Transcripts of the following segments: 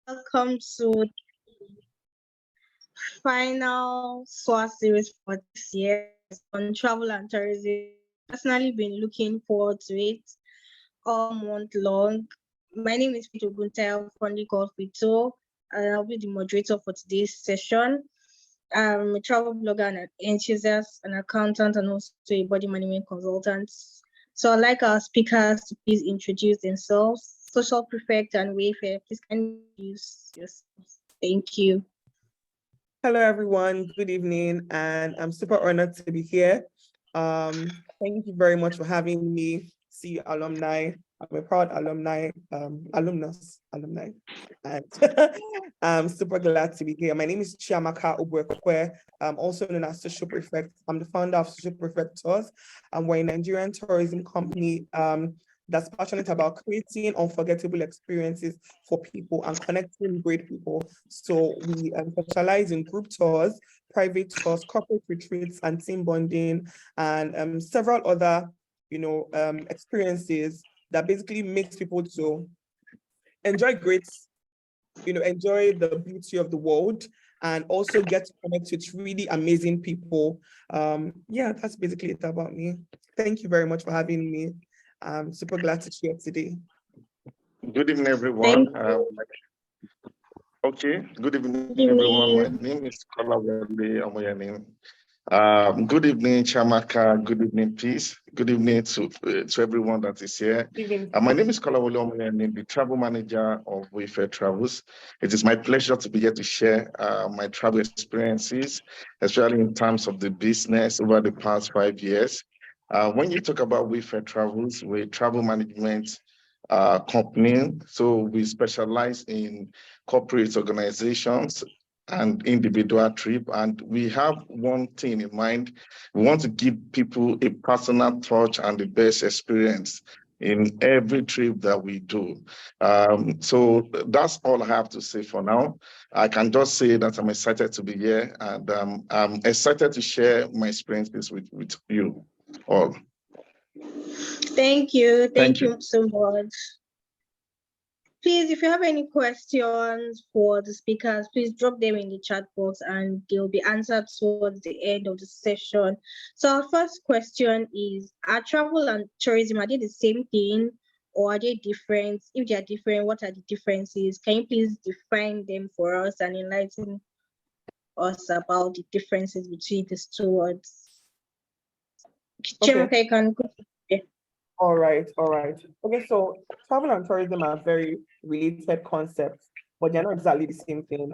Welcome to final SOAR series for this year on travel and tourism. Personally been looking forward to it all month long. My name is Oguntayo, fondly called Fito, and I'll be the moderator for today's session. I'm a travel blogger and an enthusiast, an accountant, and also a body management consultant. So I'd like our speakers to please introduce themselves. Social Prefect and Wayfair, please can you introduce yourselves? Thank you. Hello, everyone. Good evening, and I'm super honored to be here. Thank you very much for having me. See alumni. I'm a proud alumni, alumnus, and I'm super glad to be here. My name is Chiamaka Obuekwe. I'm also known as Social Prefect. I'm the founder of Social Prefect Tours, and we're a Nigerian tourism company that's passionate about creating unforgettable experiences for people and connecting great people. So we specialize in group tours, private tours, corporate retreats, and team bonding, and several other, experiences that basically makes people to enjoy enjoy the beauty of the world and also get to connect with really amazing people. Yeah, that's basically it about me. Thank you very much for having me. I'm super glad to share today. Good evening, everyone. Good evening, everyone. My name is Kolawole, Omoyeni. Good evening, Chiamaka. Good evening, Peace. Good evening to everyone that is here. My name is Kolawole Omoyeni, the travel manager of Wayfair Travels. It is my pleasure to be here to share my travel experiences, especially in terms of the business over the past 5 years. When you talk about Wayfair Travels, we're a travel management company. So we specialize in corporate organizations and individual trip. And we have one thing in mind. We want to give people a personal touch and the best experience in every trip that we do. So that's all I have to say for now. I can just say that I'm excited to be here, and I'm excited to share my experiences with you all. Thank you. Thank you so much. Please, if you have any questions for the speakers, please drop them in the chat box and they'll be answered towards the end of the session. So our first question is, are travel and tourism, are they the same thing or are they different? If they are different, what are the differences? Can you please define them for us and enlighten us about the differences between these two words? Chiamaka, you can go. All right. Okay, so travel and tourism are very related concepts, but they're not exactly the same thing.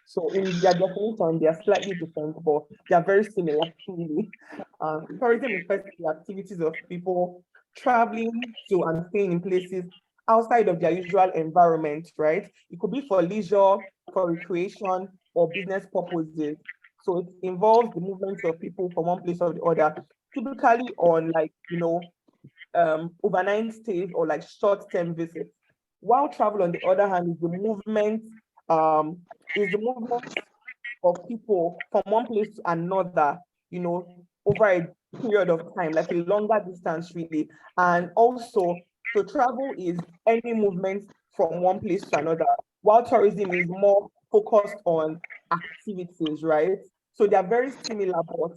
So in their definition, they are slightly different, but they are very similar. Tourism refers to the activities of people traveling to and staying in places outside of their usual environment, right? It could be for leisure, for recreation, or business purposes. So it involves the movement of people from one place or the other, typically on overnight stays or like short-term visits. While travel, on the other hand, is the movement of people from one place to another, over a period of time, like a longer distance, really. And also, so travel is any movement from one place to another, while tourism is more focused on activities, right? So they are very similar, but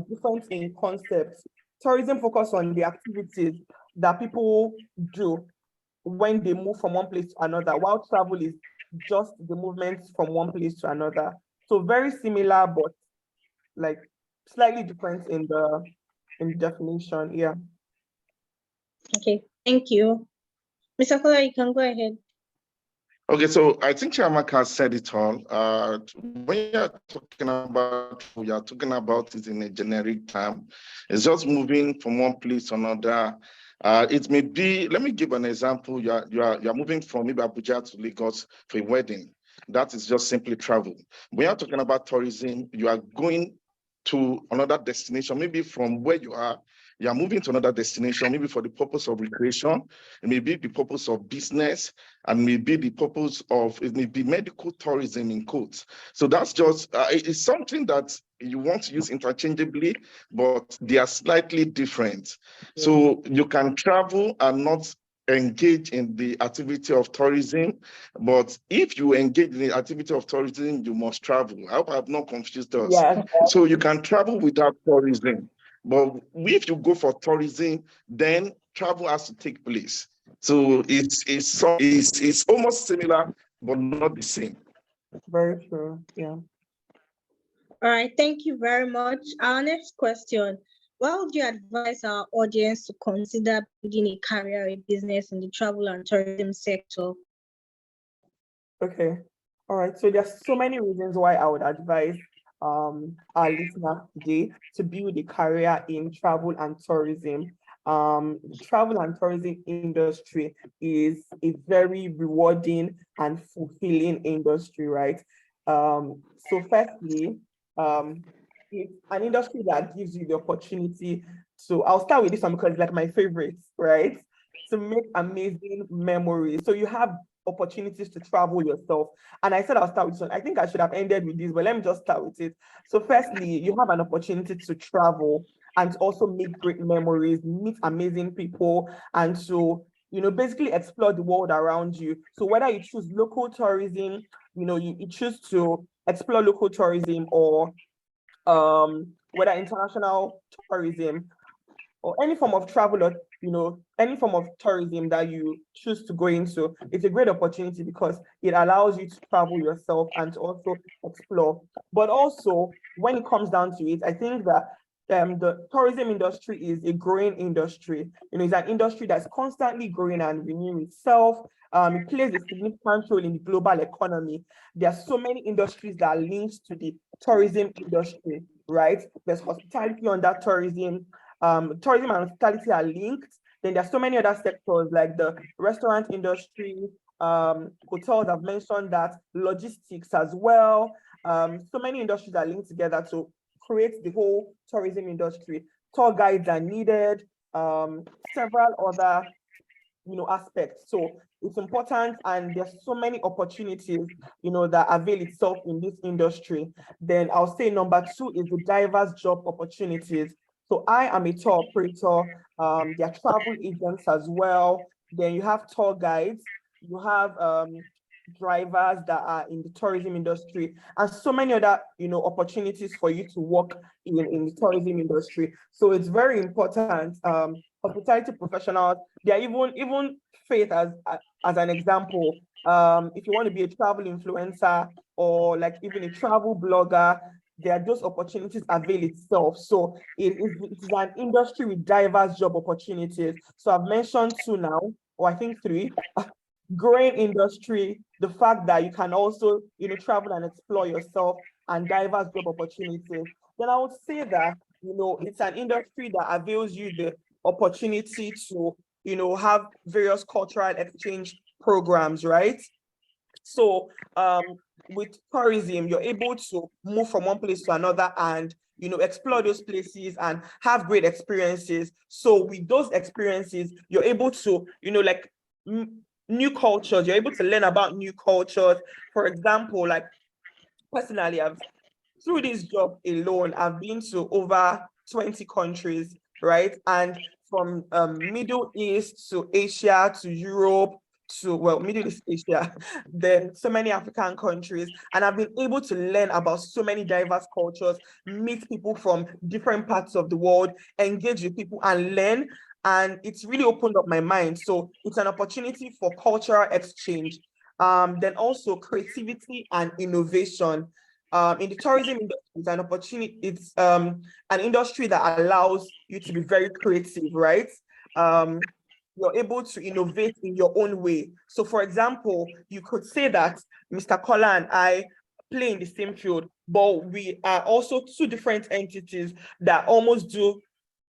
different in concepts. Tourism focuses on the activities that people do when they move from one place to another, while travel is just the movement from one place to another. So very similar, but like slightly different in the definition. Yeah. Okay, thank you. Mr. Kola, you can go ahead. Okay, so I think Chiamaka said it all. When you're talking about it in a generic term. It's just moving from one place to another. It may be, let me give an example. You're moving from maybe Abuja to Lagos for a wedding. That is just simply travel. When you're talking about tourism, you are going to another destination, maybe from where you are moving to another destination, maybe for the purpose of recreation, it may be the purpose of business, and maybe the purpose of, it may be medical tourism in quotes. So that's just, it's something that you want to use interchangeably, but they are slightly different. So you can travel and not engage in the activity of tourism, but if you engage in the activity of tourism, you must travel. I hope I have not confused us. Yeah. So you can travel without tourism, but if you go for tourism, then travel has to take place. So it's almost similar, but not the same. Very true. Yeah. All right, thank you very much. Our next question. What would you advise our audience to consider building a career or business in the travel and tourism sector? Okay. All right. So there's so many reasons why I would advise our listeners today to build a career in travel and tourism. The travel and tourism industry is a very rewarding and fulfilling industry, right? So firstly, it's an industry that gives you the opportunity to, I'll start with this one because it's like my favorite, right? To make amazing memories. So you have opportunities to travel yourself. And I said I'll start with this one. I think I should have ended with this, but let me just start with it. So firstly, you have an opportunity to travel and also make great memories, meet amazing people, and to, basically explore the world around you. So whether you choose local tourism, you choose to explore local tourism, or whether international tourism, or any form of travel, or any form of tourism that you choose to go into, it's a great opportunity because it allows you to travel yourself and to also explore. But also, when it comes down to it, I think that the tourism industry is a growing industry. It's an industry that's constantly growing and renewing itself. It plays a significant role in the global economy. There are so many industries that are linked to the tourism industry, right? There's hospitality under tourism. Tourism and hospitality are linked. Then there's so many other sectors like the restaurant industry, hotels, I've mentioned that, logistics as well. So many industries are linked together to create the whole tourism industry. Tour guides are needed, several other aspects. So it's important, and there's so many opportunities, that avail itself in this industry. Then I'll say number two is the diverse job opportunities. So I am a tour operator. There are travel agents as well. Then you have tour guides. You have drivers that are in the tourism industry, and so many other opportunities for you to work in the tourism industry. So it's very important. Hospitality professionals, there are even Faith as an example. If you want to be a travel influencer or like even a travel blogger, there are those opportunities avail itself. So it is an industry with diverse job opportunities. So I've mentioned two now, or I think three. Growing industry, the fact that you can also travel and explore yourself, and diverse job opportunities. Then I would say that it's an industry that avails you the opportunity to have various cultural exchange programs, right? So with tourism, you're able to move from one place to another and explore those places and have great experiences. So with those experiences, you're able to like new cultures, you're able to learn about new cultures. For example, like personally, through this job alone, I've been to over 20 countries, right? And from Middle East to Asia to Europe to, well, Middle East, Asia, then so many African countries. And I've been able to learn about so many diverse cultures, meet people from different parts of the world, engage with people and learn. And it's really opened up my mind. So it's an opportunity for cultural exchange. Then also creativity and innovation. In the tourism industry, it's an opportunity, it's an industry that allows you to be very creative, right? You're able to innovate in your own way. So for example, you could say that Mr. Kola and I play in the same field, but we are also two different entities that almost do,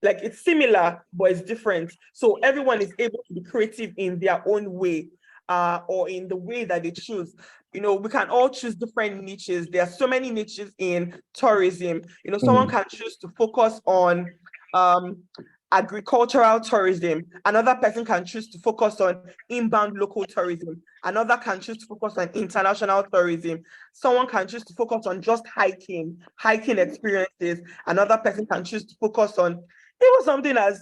like, it's similar, but it's different. So everyone is able to be creative in their own way, or in the way that they choose. We can all choose different niches. There are so many niches in tourism. Someone can choose to focus on agricultural tourism. Another person can choose to focus on inbound local tourism. Another can choose to focus on international tourism. Someone can choose to focus on just hiking experiences. Another person can choose to focus on something as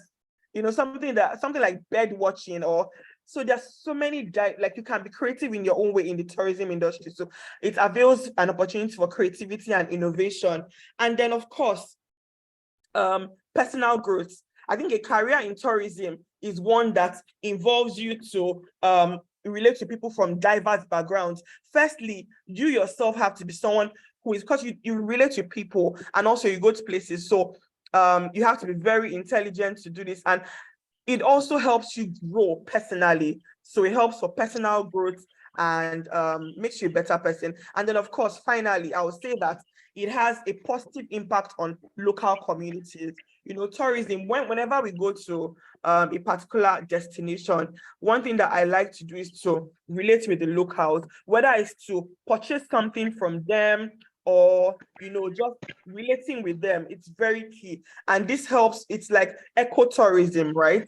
something like bird watching, or So there's so many, like you can be creative in your own way in the tourism industry. So it avails an opportunity for creativity and innovation. And then of course, personal growth. I think a career in tourism is one that involves you to relate to people from diverse backgrounds. Firstly, you yourself have to be someone who is, because you relate to people and also you go to places. So you have to be very intelligent to do this. And it also helps you grow personally. So it helps for personal growth and makes you a better person. And then of course, finally, I would say that it has a positive impact on local communities. You know, tourism, whenever we go to a particular destination, one thing that I like to do is to relate with the locals, whether it's to purchase something from them or, you know, just relating with them. It's very key. And this helps, it's like ecotourism, right?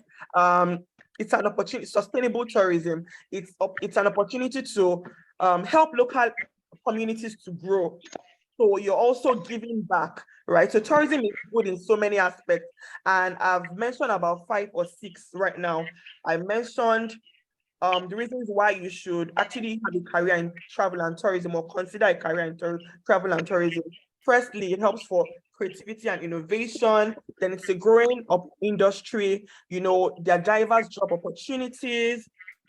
It's an opportunity, sustainable tourism. It's an opportunity to help local communities to grow. So you're also giving back, right? So tourism is good in so many aspects. And I've mentioned about 5 or 6 right now. I mentioned the reasons why you should actually have a career in travel and tourism or consider a career in travel and tourism. Firstly, it helps for creativity and innovation. Then it's a growing up industry. You know, there are diverse job opportunities,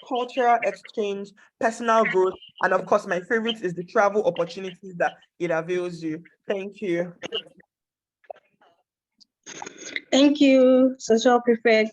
cultural exchange, personal growth, and of course, my favorite is the travel opportunities that it avails you. Thank you. Thank you, Social Prefect.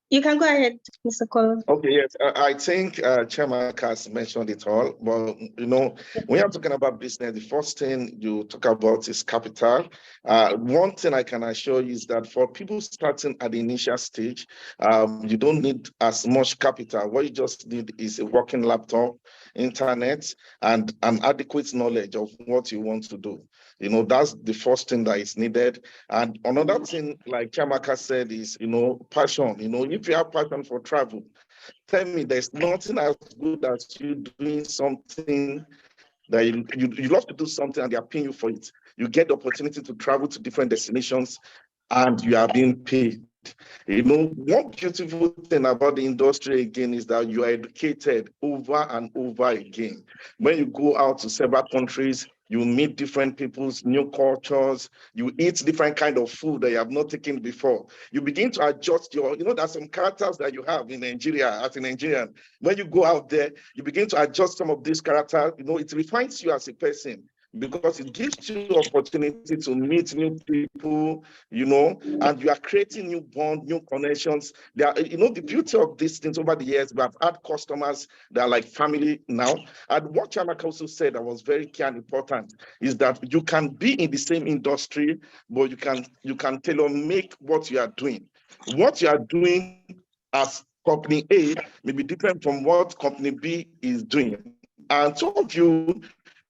You can go ahead, Mr. Kolawole. Okay, yes, I think Chiamaka has mentioned it all. Well, you know, when you're talking about business, the first thing you talk about is capital. One thing I can assure you is that for people starting at the initial stage, you don't need as much capital. What you just need is a working laptop, internet, and an adequate knowledge of what you want to do. You know, that's the first thing that is needed. And another thing, like Chiamaka said, is, you know, passion. You know, if you have passion for travel, tell me there's nothing as good as you doing something that you love to do something and they are paying you for it. You get the opportunity to travel to different destinations and you are being paid. You know, one beautiful thing about the industry again is that you are educated over and over again. When you go out to several countries, you meet different people's new cultures, you eat different kind of food that you have not taken before. You begin to adjust your, you know, there's some characters that you have in Nigeria as a Nigerian. When you go out there, you begin to adjust some of these characters. You know, it refines you as a person, because it gives you opportunity to meet new people, you know, and you are creating new bonds, new connections. There are, you know, the beauty of these things over the years, we have had customers that are like family now. And what Chiamaka also said that was very key and important is that you can be in the same industry, but you can tailor make what you are doing. What you are doing as company A may be different from what company B is doing. And some of you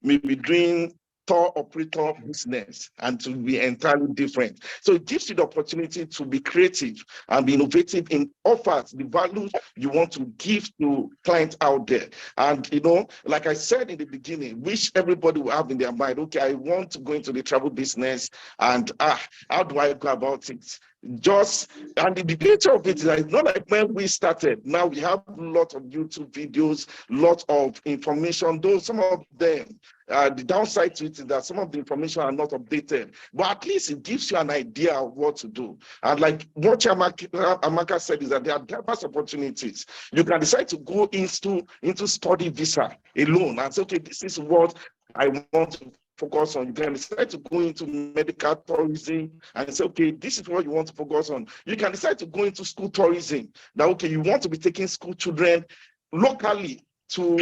may be doing tour operator business and to be entirely different. So it gives you the opportunity to be creative and be innovative in offers, the value you want to give to clients out there. And, you know, like I said in the beginning, which everybody will have in their mind, okay, I want to go into the travel business and how do I go about it? And the beauty of it is that it's not like when we started. Now we have a lot of YouTube videos, lot of information, though some of them, the downside to it is that some of the information are not updated, but at least it gives you an idea of what to do. And like what Chiamaka said is that there are diverse opportunities. You can decide to go into study visa alone and say, okay, this is what I want to focus on. You can decide to go into medical tourism and say, okay, this is what you want to focus on. You can decide to go into school tourism. That, okay, you want to be taking school children locally to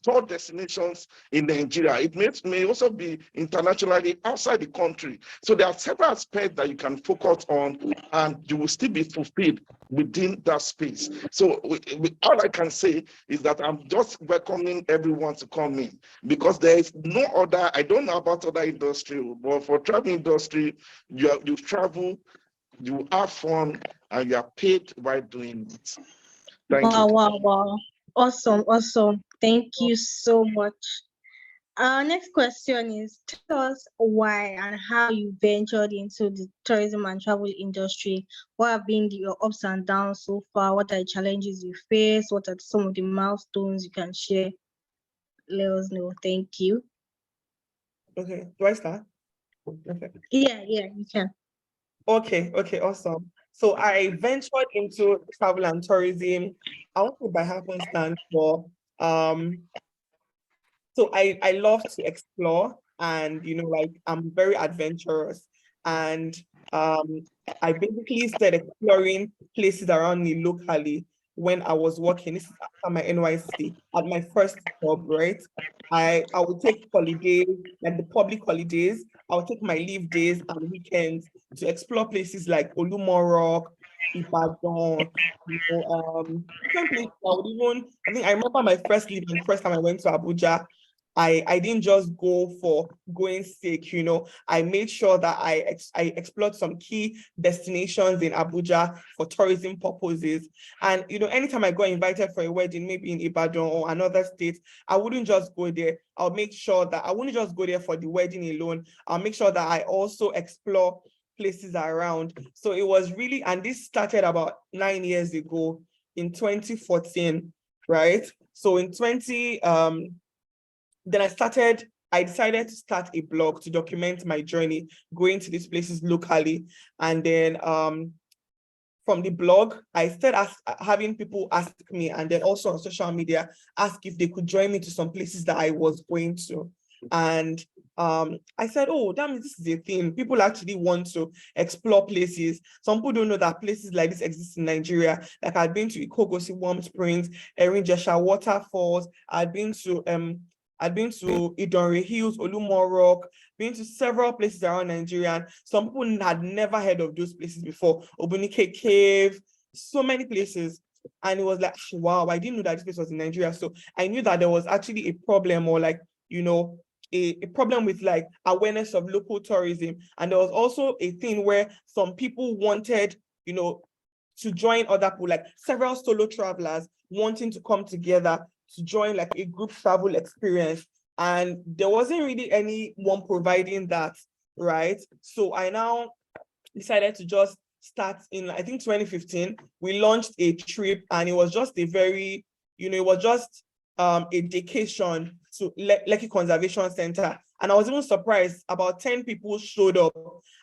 tour destinations in Nigeria. It may also be internationally outside the country. So there are several aspects that you can focus on and you will still be fulfilled within that space. So all I can say is that I'm just welcoming everyone to come in, because there is no other, I don't know about other industry, but for travel industry, you travel, you have fun, and you are paid while doing it. Thank you. Wow. Awesome. Thank you so much. Our next question is, tell us why and how you ventured into the tourism and travel industry. What have been your ups and downs so far? What are the challenges you face? What are some of the milestones you can share? Let us know. Thank you. Okay, do I start? Okay. Yeah, you can. Okay, awesome. So I ventured into travel and tourism. I won't say by happenstance, but so I love to explore, and like I'm very adventurous, and I basically started exploring places around me locally when I was working. This is after my NYC at my first job, right? I would take holidays, like the public holidays. I would take my leave days and weekends to explore places like Olumorok, Ibadan, different places. I think I remember my first leave and first time I went to Abuja. I didn't just go for going sake, I made sure that I explored some key destinations in Abuja for tourism purposes. And, anytime I got invited for a wedding, maybe in Ibadan or another state, I wouldn't just go there. I'll make sure that I wouldn't just go there for the wedding alone. I'll make sure that I also explore places around. So it was really, and this started about 9 years ago in 2014, right? So in then I decided to start a blog to document my journey going to these places locally. And then from the blog, I started having people ask me, and then also on social media, ask if they could join me to some places that I was going to. And I said, oh, damn, this is a thing. People actually want to explore places. Some people don't know that places like this exist in Nigeria. Like I'd been to Ikogosi Warm Springs, Erin Jesha Waterfalls. I'd been to Idonre Hills, Olumorok, been to several places around Nigeria. And some people had never heard of those places before. Obunike Cave, so many places. And it was like, wow, I didn't know that this place was in Nigeria. So I knew that there was actually a problem, or like, a problem with like awareness of local tourism. And there was also a thing where some people wanted, to join other people, like several solo travelers wanting to come together to join like a group travel experience. And there wasn't really anyone providing that, right? So I now decided to just start in, I think 2015, we launched a trip, and it was just a very, it was just a vacation to Lekki Conservation Center. And I was even surprised, about 10 people showed up,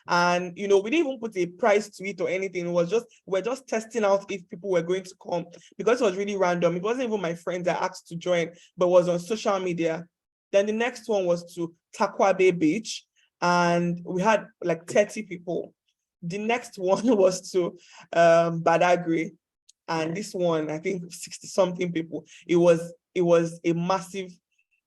and we didn't even put a price to it or anything. We're just testing out if people were going to come, because it was really random. It wasn't even my friends that asked to join, but was on social media. Then the next one was to Takwabe Beach, and we had like 30 people. The next one was to Badagry, and this one, I think 60 something people. It was a massive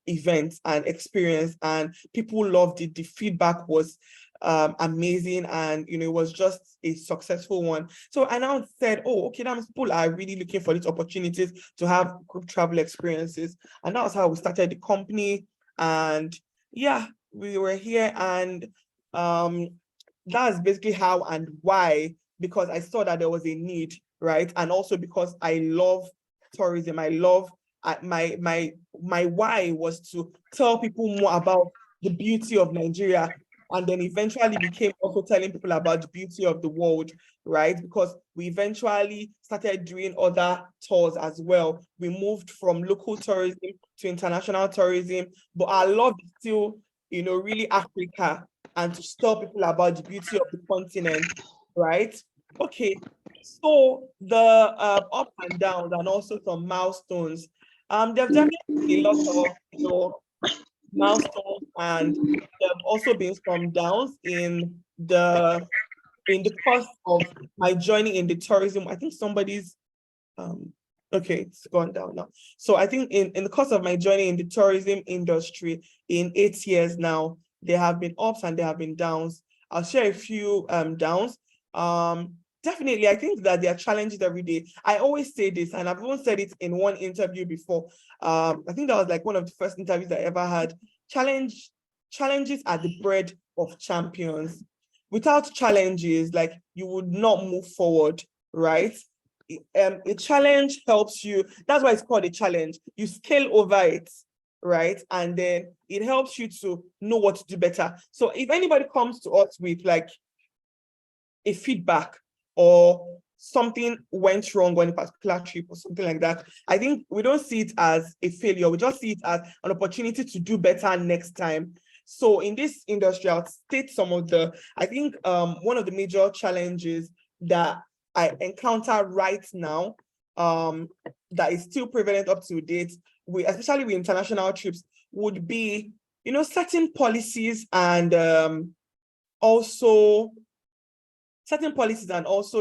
event and experience, and people loved it. The feedback was amazing, and it was just a successful one. So I now said, oh, okay, that means people are really looking for these opportunities to have group travel experiences. And that was how we started the company. And yeah, we were here, and that's basically how and why, because I saw that there was a need, right? And also because I love tourism. I love my why was to tell people more about the beauty of Nigeria, and then eventually became also telling people about the beauty of the world, right? Because we eventually started doing other tours as well. We moved from local tourism to international tourism, but our love is still, really Africa, and to tell people about the beauty of the continent, right? Okay, so the up and downs and also some milestones. There've definitely been a lot of, milestones, and there have also been some downs in the course of my journey in the tourism. I think somebody's okay, it's gone down now. So I think in the course of my journey in the tourism industry in 8 years now, there have been ups and there have been downs. I'll share a few downs. Definitely, I think that there are challenges every day. I always say this, and I've even said it in one interview before. I think that was like one of the first interviews I ever had. Challenges are the bread of champions. Without challenges, like, you would not move forward, right? A challenge helps you. That's why it's called a challenge. You scale over it, right? And then it helps you to know what to do better. So if anybody comes to us with like a feedback or something went wrong on a particular trip or something like that, I think we don't see it as a failure. We just see it as an opportunity to do better next time. So in this industry, I'll state some of the, I think one of the major challenges that I encounter right now that is still prevalent up to date, especially with international trips, would be, certain policies and also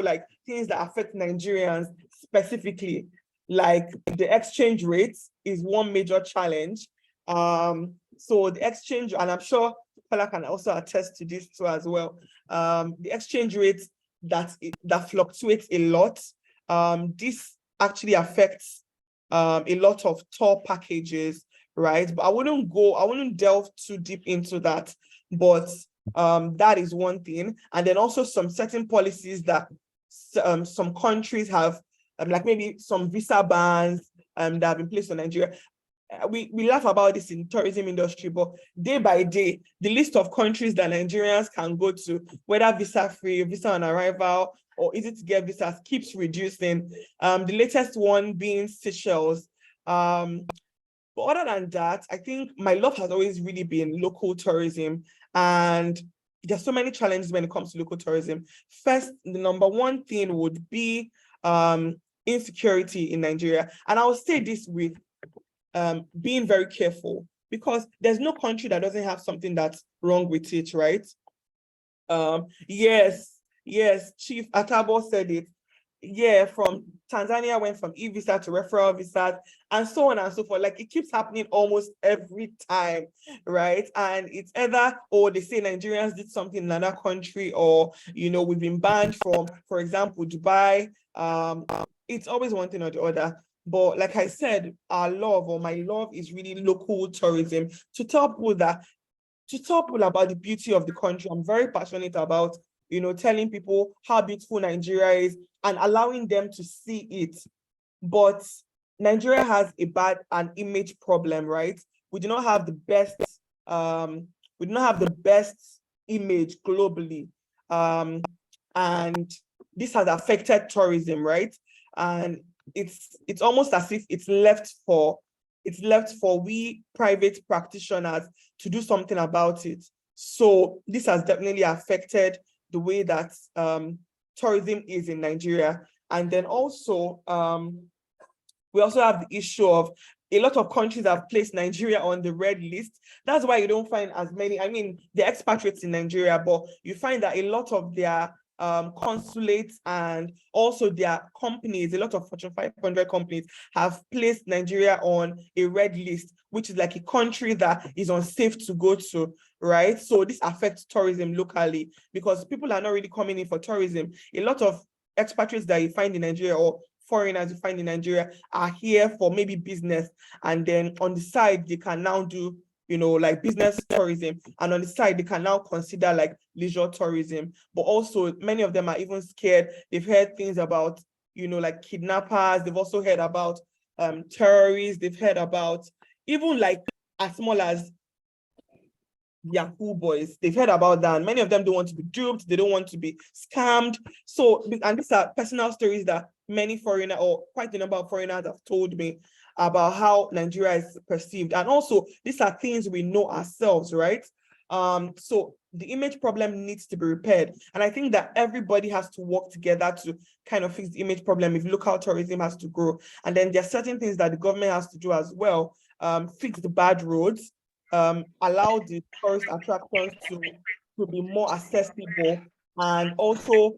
like things that affect Nigerians specifically, like the exchange rates is one major challenge. So the exchange, and I'm sure Pala can also attest to this too as well. The exchange rates that fluctuates a lot. This actually affects a lot of tour packages, right? But I wouldn't delve too deep into that. But that is one thing. And then also some certain policies that some countries have, like maybe some visa bans that have been placed on Nigeria. We laugh about this in tourism industry, but day by day, the list of countries that Nigerians can go to, whether visa-free, visa on arrival, or easy to get visas, keeps reducing. The latest one being Seychelles. But other than that, I think my love has always really been local tourism. And there's so many challenges when it comes to local tourism. First, the number one thing would be insecurity in Nigeria. And I will say this with being very careful, because there's no country that doesn't have something that's wrong with it, right? Yes, Chief Atabo said it. Yeah, from Tanzania went from e-visa to referral visas and so on and so forth. Like, it keeps happening almost every time, right? And it's either, they say Nigerians did something in another country, or, we've been banned from, for example, Dubai. It's always one thing or the other. But like I said, my love is really local tourism, to tell people about the beauty of the country. I'm very passionate about, telling people how beautiful Nigeria is and allowing them to see it. But Nigeria has an image problem, right? We do not have the best, image globally. And this has affected tourism, right? And it's almost as if it's left for we private practitioners to do something about it. So this has definitely affected the way that tourism is in Nigeria. And then also, we also have the issue of a lot of countries have placed Nigeria on the red list. That's why you don't find as many, the expatriates in Nigeria, but you find that a lot of their consulates and also their companies, a lot of Fortune 500 companies have placed Nigeria on a red list, which is like a country that is unsafe to go to, right? So this affects tourism locally, because people are not really coming in for tourism. A lot of expatriates that you find in Nigeria, or foreigners you find in Nigeria, are here for maybe business, and then on the side they can now do like business tourism, and on the side they can now consider like leisure tourism. But also many of them are even scared. They've heard things about like kidnappers. They've also heard about terrorists. They've heard about even like as small as Yahoo boys. They've heard about that, and many of them don't want to be duped. They don't want to be scammed. So, and these are personal stories that many foreigners, or quite a number of foreigners, have told me about how Nigeria is perceived. And also, these are things we know ourselves, right? So the image problem needs to be repaired. And I think that everybody has to work together to kind of fix the image problem if local tourism has to grow. And then there are certain things that the government has to do as well. Fix the bad roads, allow the tourist attractions to be more accessible, and also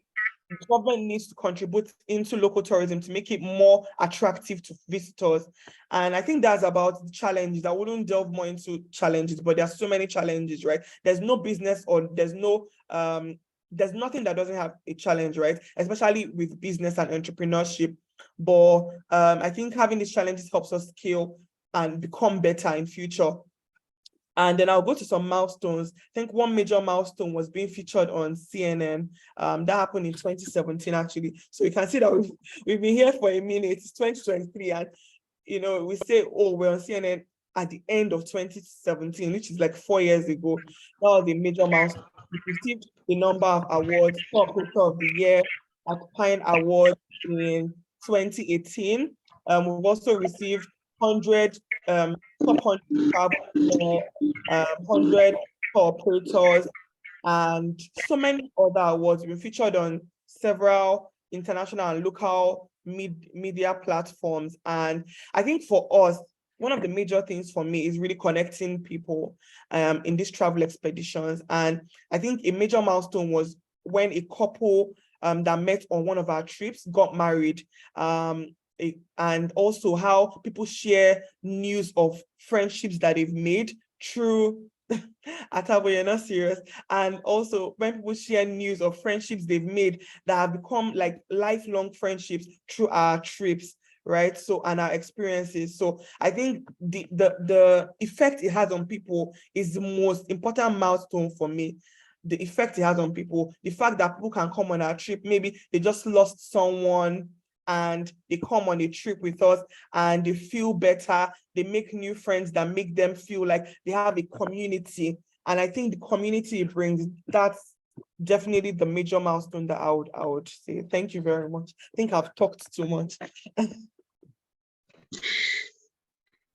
the government needs to contribute into local tourism to make it more attractive to visitors. And I think that's about the challenges. I wouldn't delve more into challenges, but there's so many challenges, right? There's no business, or there's nothing that doesn't have a challenge, right? Especially with business and entrepreneurship. But I think having these challenges helps us scale and become better in future. And then I'll go to some milestones. I think one major milestone was being featured on CNN. That happened in 2017, actually. So you can see that we've been here for a minute. It's 2023, and we say, oh, we're on CNN. at the end of 2017, which is like 4 years ago. That was a major milestone. We received a number of awards, Top Operator of the Year at Pine Award in 2018. We've also received 100 top 100 travel, 100 top operators, and so many other awards. We've been featured on several international and local media platforms. And I think for us, one of the major things for me is really connecting people in these travel expeditions. And I think a major milestone was when a couple that met on one of our trips got married. And also how people share news of friendships that they've made through Atabo, you're not serious. And also when people share news of friendships they've made that have become like lifelong friendships through our trips, right? So, and our experiences. So I think the effect it has on people is the most important milestone for me. The effect it has on people, the fact that people can come on our trip, maybe they just lost someone and they come on a trip with us and they feel better, they make new friends that make them feel like they have a community. And I think the community it brings, that's definitely the major milestone that I would say. Thank you very much. I think I've talked too much.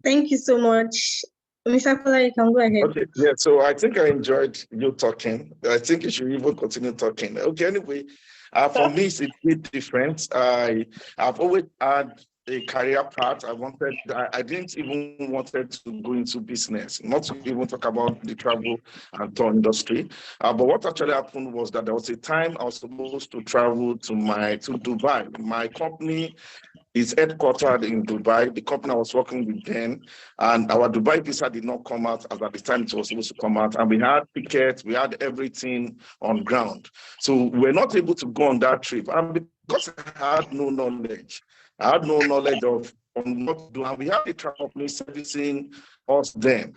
Thank you so much. Mr. Kola, you can go ahead. Okay, yeah, so I think I enjoyed you talking. I think you should even continue talking. Okay, anyway, for me, it's a bit different. I've always had a career path. I didn't even wanted to go into business, not to even talk about the travel and tour industry. But what actually happened was that there was a time I was supposed to travel to Dubai. My company is headquartered in Dubai. The company I was working with then, and our Dubai visa did not come out as at the time it was supposed to come out. And we had tickets, we had everything on ground. So we're not able to go on that trip. And because I had no knowledge, of on what to do, and we had a travel company servicing us then.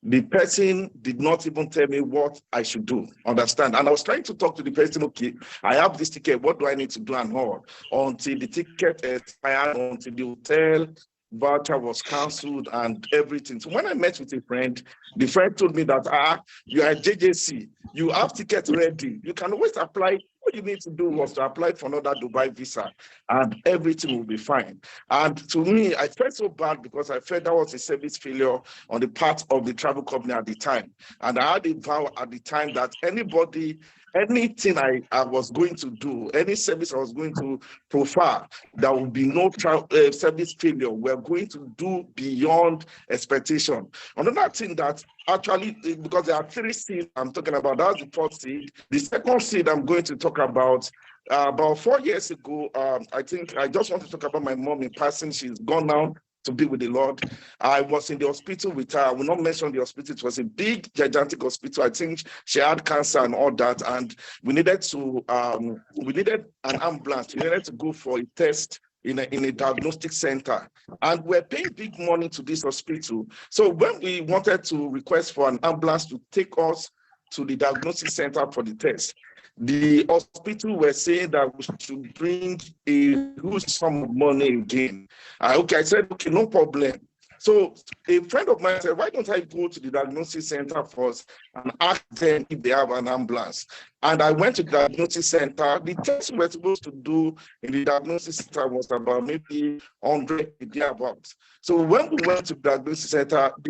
The person did not even tell me what I should do, understand? And I was trying to talk to the person, okay, I have this ticket, what do I need to do and all? Until the ticket expired, until the hotel voucher was cancelled and everything. So when I met with a friend, the friend told me that, you are JJC, you have tickets ready, you can always apply. What you need to do was to apply for another Dubai visa and everything will be fine. And to me, I felt so bad because I felt that was a service failure on the part of the travel company at the time. And I had a vow at the time that anything I was going to do, any service I was going to profile, there will be no service failure. We're going to do beyond expectation. Another thing that actually, because there are 3 seeds I'm talking about, that's the 4th seed. The 2nd seed I'm going to talk about 4 years ago, I think I just want to talk about my mom in passing. She's gone now to be with the Lord. I was in the hospital with her. I will not mention the hospital. It was a big, gigantic hospital. I think she had cancer and all that. And we needed an ambulance. We needed to go for a test in a diagnostic center. And we're paying big money to this hospital. So when we wanted to request for an ambulance to take us to the diagnostic center for the test, the hospital were saying that we should bring a huge sum of money again. I said, okay, no problem. So a friend of mine said, why don't I go to the diagnosis center first and ask them if they have an ambulance? And I went to the diagnosis center. The test we were supposed to do in the diagnosis center was about maybe 100 thereabouts. So when we went to the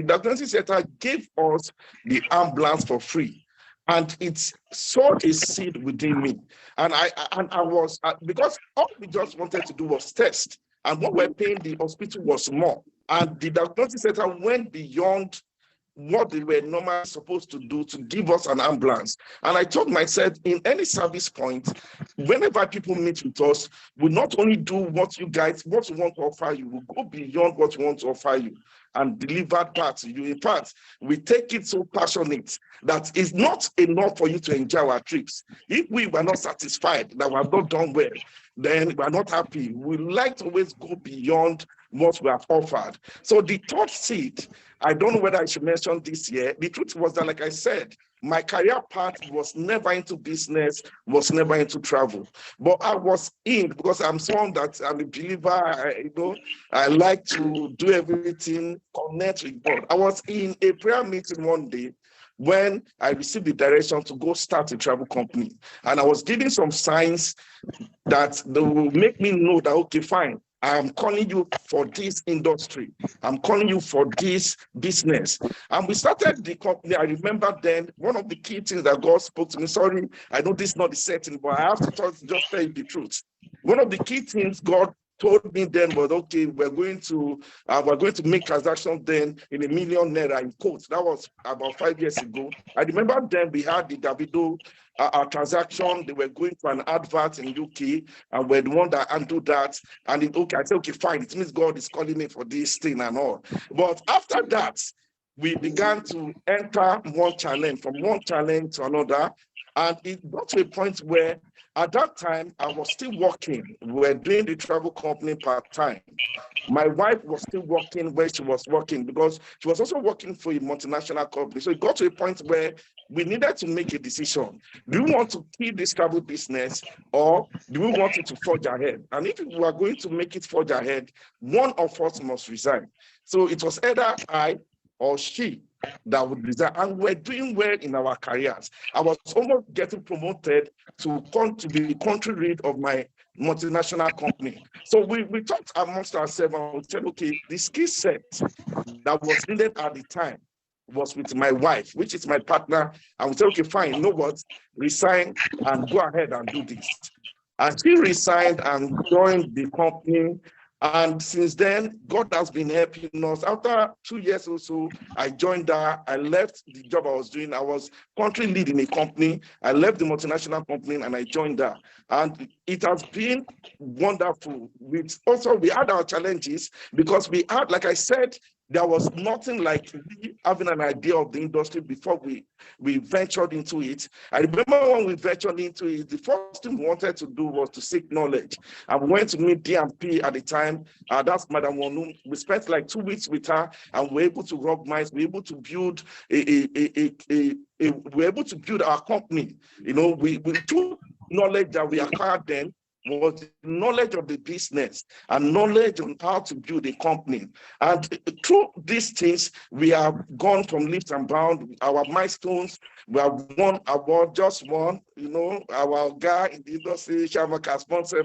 diagnosis center gave us the ambulance for free. And it sowed a seed within me. And I was, because all we just wanted to do was test. And what we're paying the hospital was more. And the diagnostic center went beyond what they were normally supposed to do to give us an ambulance. And I told myself, in any service point, whenever people meet with us, we not only do what we want to offer you, we go beyond what we want to offer you and deliver that to you. In fact, we take it so passionate that it's not enough for you to enjoy our trips. If we were not satisfied that we have not done well, then we're not happy. We like to always go beyond what we have offered. So the 3rd seed, I don't know whether I should mention this here. The truth was that, like I said, my career path was never into business, was never into travel. But I was in, because I'm someone that I'm a believer, I like to do everything, connect with God. I was in a prayer meeting one day when I received the direction to go start a travel company. And I was giving some signs that they will make me know that, okay, fine, I'm calling you for this industry. I'm calling you for this business. And we started the company. I remember then one of the key things that God spoke to me. Sorry, I know this is not the setting, but I have to just tell you the truth. One of the key things God told me then was, okay, we're going to make transactions then in ₦1 million in quotes. That was about 5 years ago. I remember then we had the Davido transaction. They were going for an advert in UK, and we're the one that handled that. And I said, okay, fine. It means God is calling me for this thing and all. But after that, we began to enter one challenge, from one challenge to another. And it got to a point where at that time, I was still working. We were doing the travel company part-time. My wife was still working where she was working, because she was also working for a multinational company. So it got to a point where we needed to make a decision. Do we want to keep this travel business, or do we want it to forge ahead? And if we are going to make it forge ahead, one of us must resign. So it was either I or she that would resign, and we're doing well in our careers. I was almost getting promoted to the country lead of my multinational company. So we talked amongst ourselves, and we said, okay, the skill set that was needed at the time was with my wife, which is my partner. And we said, okay, fine, you know what, resign and go ahead and do this. And she resigned and joined the company. And since then, God has been helping us. After 2 years or so, I joined her. I left the job I was doing. I was country lead in a company. I left the multinational company and I joined her. And it has been wonderful. We had our challenges, because we had, like I said, there was nothing like we having an idea of the industry before we ventured into it. I remember when we ventured into it, the first thing we wanted to do was to seek knowledge. And we went to meet DMP at the time. That's Madam Wonu. We spent like 2 weeks with her, and we were able to rub minds. We were able to build we were able to build our company. We took knowledge that we acquired then, was knowledge of the business and knowledge on how to build a company. And through these things, we have gone from leaps and bounds. Our milestones, we have won award, just one, our guy in the industry, Chiamaka, sponsor,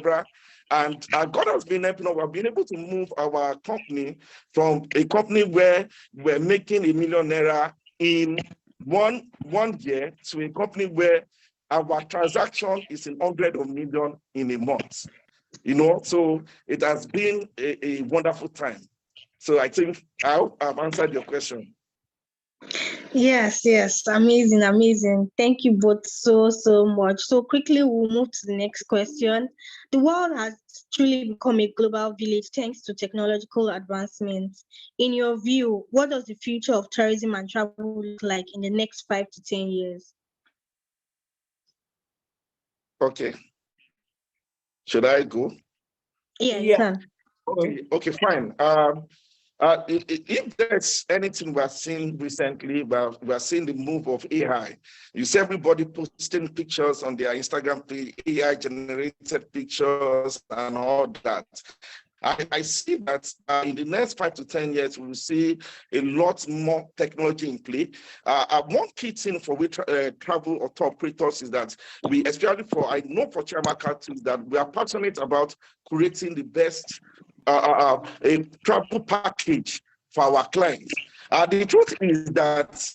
and God has been helping us. We've been able to move our company from a company where we're making ₦1 million in one year to a company where our transaction is in hundreds of millions in a month. So it has been a wonderful time. So I think I hope I've answered your question. Yes, amazing. Thank you both so much. So quickly, we'll move to the next question. The world has truly become a global village thanks to technological advancements. In your view, what does the future of tourism and travel look like in the next 5 to 10 years? Okay. Should I go? Yeah, you can. Okay, fine. If there's anything we're seeing recently, we're seeing the move of AI. You see everybody posting pictures on their Instagram page, AI-generated pictures and all that. I see that in the next 5 to 10 years, we will see a lot more technology in play. One key thing for travel or tour operators is that especially I know for Chiamaka too, that we are passionate about creating the best a travel package for our clients. The truth is that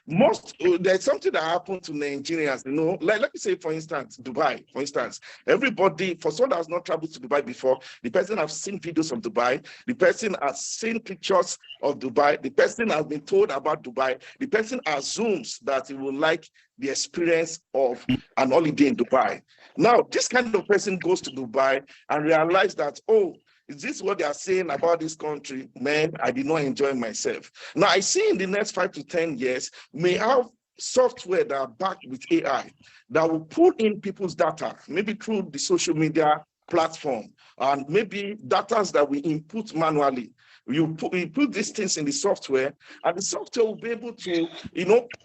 there's something that happened to Nigerians, like let me say, for instance, Dubai, for instance, everybody, for someone that has not traveled to Dubai before, the person has seen videos of Dubai, the person has seen pictures of Dubai, the person has been told about Dubai, the person assumes that he will like the experience of an holiday in Dubai. Now, this kind of person goes to Dubai and realizes that, oh, is this what they are saying about this country? Man, I did not enjoy myself. Now, I see in the next 5 to 10 years, we have software that are backed with AI that will pull in people's data, maybe through the social media platform, and maybe data that we input manually. You put these things in the software, and the software will be able to,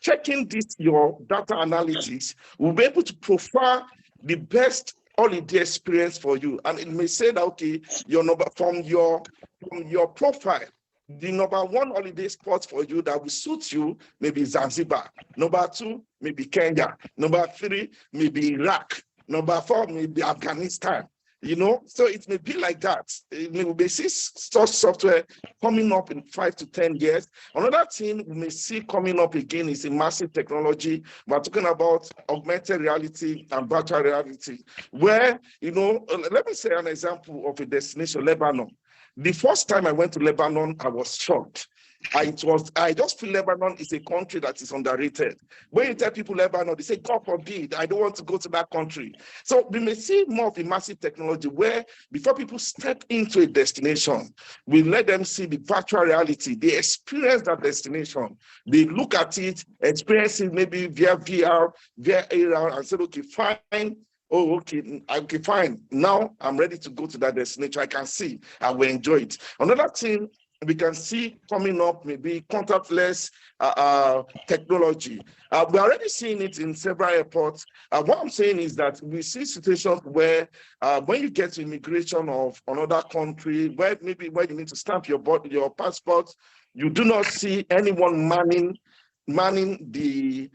checking this, your data analytics, will be able to profile the best holiday experience for you. And it may say that, okay, your number from your profile, the number one holiday spot for you that will suit you maybe Zanzibar. Number two, maybe Kenya. Number three, maybe Iraq. Number four, maybe Afghanistan. So it may be like that. It may be such software coming up in 5 to 10 years. Another thing we may see coming up again is immersive technology. We're talking about augmented reality and virtual reality, where, let me say an example of a destination, Lebanon. The first time I went to Lebanon, I was shocked. I just feel Lebanon is a country that is underrated. When you tell people Lebanon, they say, God forbid, I don't want to go to that country. So we may see more of immersive technology where before people step into a destination, we let them see the virtual reality. They experience that destination. They look at it, experience it maybe via VR, via AR, and say, okay, fine. Oh, okay, fine. Now I'm ready to go to that destination. I can see, I will enjoy it. Another thing we can see coming up, maybe contactless technology. We're already seeing it in several airports. What I'm saying is that we see situations where when you get to immigration of another country, where you need to stamp your passport, you do not see anyone manning the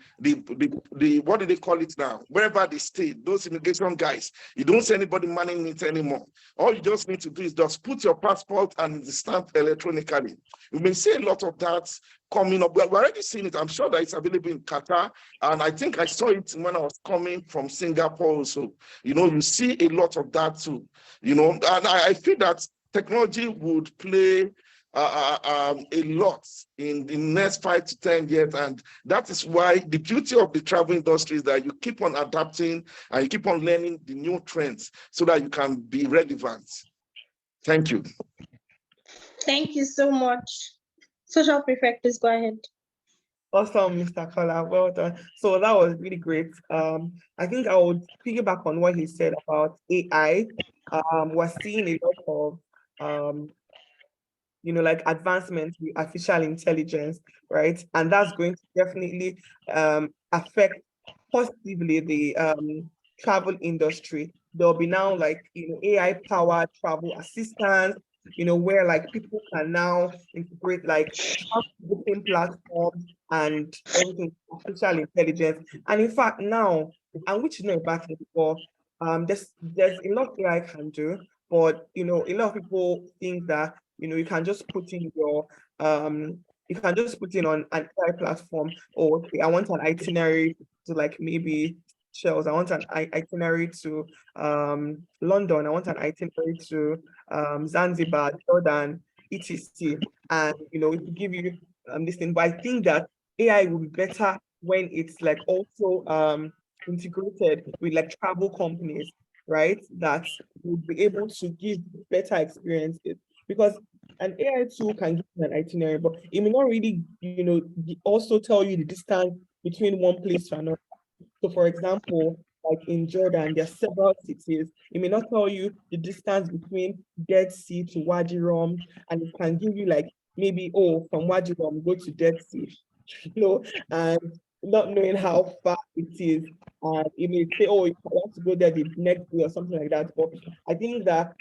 what do they call it now? Wherever they stay, those immigration guys, you don't see anybody manning it anymore. All you just need to do is just put your passport and stamp electronically. You may see a lot of that coming up. We're already seeing it. I'm sure that it's available in Qatar, and I think I saw it when I was coming from Singapore also. You see a lot of that too. And I feel that technology would play a lot in the next 5 to 10 years, and that is why the beauty of the travel industry is that you keep on adapting and you keep on learning the new trends so that you can be relevant. Thank you. Thank you so much. Social Prefect, please go ahead. Awesome, Mr. Kola, well done. So that was really great. I think I would piggyback on what he said about AI. We're seeing a lot of like advancement with artificial intelligence, right? And that's going to definitely affect positively the travel industry. There'll be now AI-powered travel assistants, where like people can now integrate like booking platforms and everything, artificial intelligence. And in fact, now, and which is not a bad thing before, there's a lot AI can do, but a lot of people think that you can just put in your you can just put in on an AI platform, or okay, I want an itinerary to like maybe Shells, I want an itinerary to London, I want an itinerary to Zanzibar, Jordan, etc. And it will give you this thing. But I think that AI will be better when it's like also integrated with like travel companies, right? That will be able to give better experiences. Because an AI tool can give you an itinerary, but it may not really, also tell you the distance between one place to another. So for example, like in Jordan, there are several cities. It may not tell you the distance between Dead Sea to Wadi Rum, and it can give you like maybe, from Wadi Rum, go to Dead Sea, and not knowing how far it is. And it may say, you want to go there the next day or something like that. But I think that,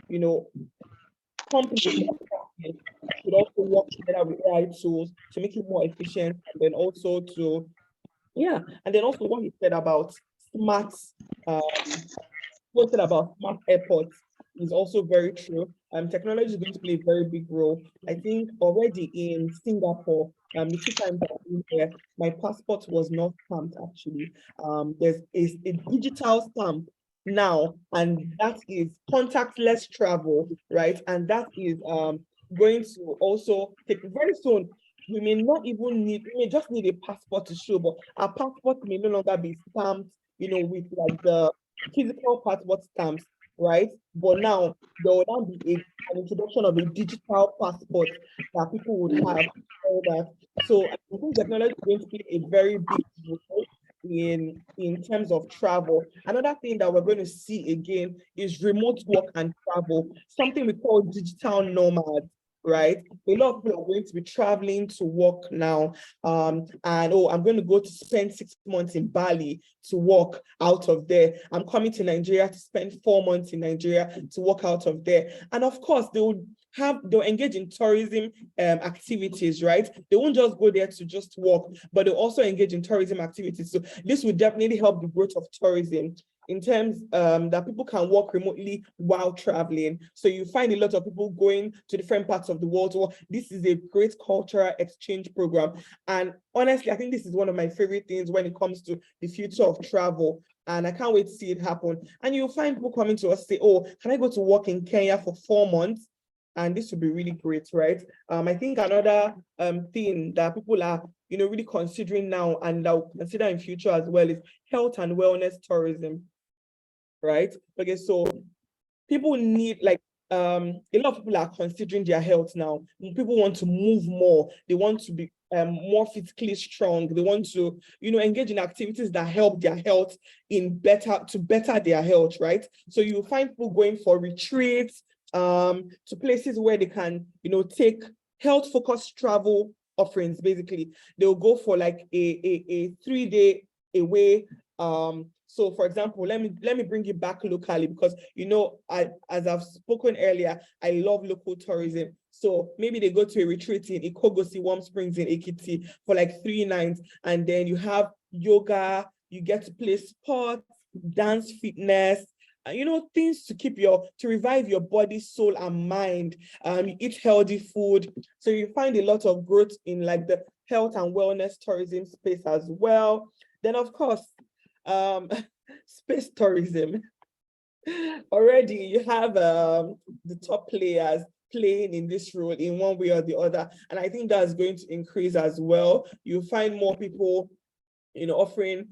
companies should also work together with AI tools to make it more efficient, and then also what he said about smart airports is also very true. Technology is going to play a very big role. I think already in Singapore, the 2 times I've been there, my passport was not stamped actually. There's a digital stamp now, and that is contactless travel, right? And that is going to also take very soon. We may just need a passport to show, but our passport may no longer be stamped, with like the physical passport stamps, right? But now there will now be an introduction of a digital passport that people would have. So I think technology is going to play a very big role in terms of travel. Another thing that we're going to see again is remote work and travel, something we call digital nomads, right? A lot of people are going to be traveling to work now. And oh, I'm going to go to spend 6 months in Bali to work out of there. I'm coming to Nigeria to spend 4 months in Nigeria to work out of there. And of course, they'll engage in tourism activities, right? They won't just go there to just work, but they'll also engage in tourism activities. So this will definitely help the growth of tourism in terms that people can work remotely while traveling. So you find a lot of people going to different parts of the world. So this is a great cultural exchange program. And honestly, I think this is one of my favorite things when it comes to the future of travel. And I can't wait to see it happen. And you'll find people coming to us say, oh, can I go to work in Kenya for 4 months? And this would be really great, right? I think another thing that people are, really considering now and that will consider in future as well is health and wellness tourism, right? Okay, so people need a lot of people are considering their health now. People want to move more. They want to be more physically strong. They want to, engage in activities that help their health to better their health, right? So you find people going for retreats, to places where they can, take health-focused travel offerings. Basically, they'll go for like a 3-day away. So for example, let me bring you back locally because, as I've spoken earlier, I love local tourism. So maybe they go to a retreat in Ikogosi, Warm Springs in Ekiti for like 3 nights, and then you have yoga, you get to play sports, dance, fitness, things to revive your body, soul, and mind. You eat healthy food. So you find a lot of growth in like the health and wellness tourism space as well. Then of course, space tourism. Already you have the top players playing in this role in one way or the other. And I think that's going to increase as well. You find more people, offering,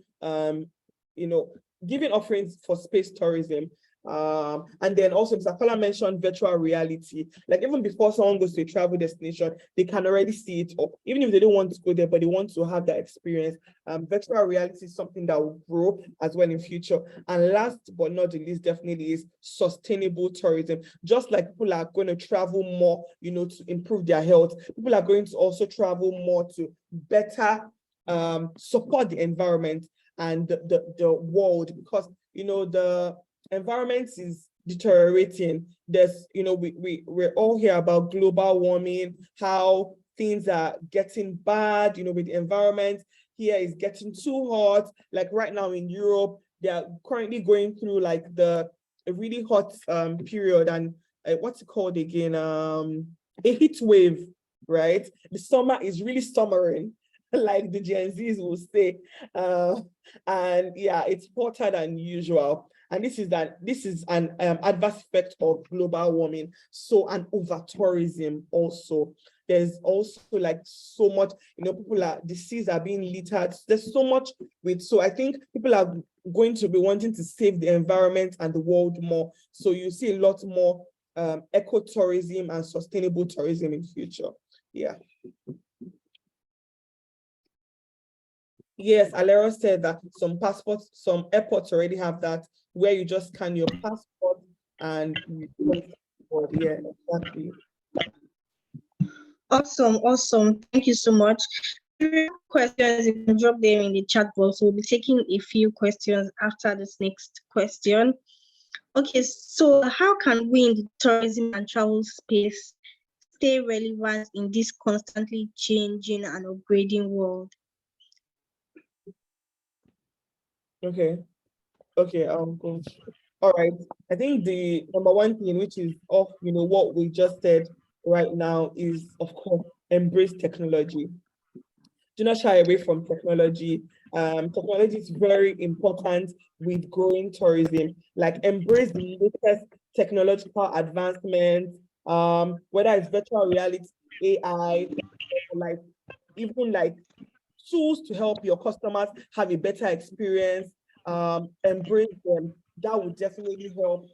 giving offerings for space tourism. And then also, Mr. Kola mentioned virtual reality. Like even before someone goes to a travel destination, they can already see it, or even if they don't want to go there, but they want to have that experience. Virtual reality is something that will grow as well in future. And last but not the least, definitely is sustainable tourism. Just like people are going to travel more, to improve their health, people are going to also travel more to better support the environment and the world, because the environment is deteriorating. There's we're all here about global warming, how things are getting bad, with the environment. Here is getting too hot. Like right now in Europe, they are currently going through like a really hot period, and what's it called again? A heat wave, right? The summer is really summering, like the Gen Zs will say. And yeah, it's hotter than usual. And this is an adverse effect of global warming. So, and over tourism also. There's also like so much, the seas are being littered. There's so much so I think people are going to be wanting to save the environment and the world more. So you see a lot more eco-tourism and sustainable tourism in future. Yeah. Yes, Alero said that some airports already have that, where you just scan your passport and yeah, exactly. Awesome. Thank you so much. If you have questions, you can drop them in the chat box. We'll be taking a few questions after this next question. Okay, so how can we in the tourism and travel space stay relevant in this constantly changing and upgrading world? Okay, go. All right. I think the number one thing, which is what we just said right now, is of course embrace technology. Do not shy away from technology. Technology is very important with growing tourism. Like embrace the latest technological advancements, whether it's virtual reality, AI, like even like tools to help your customers have a better experience. Embrace them. That would definitely help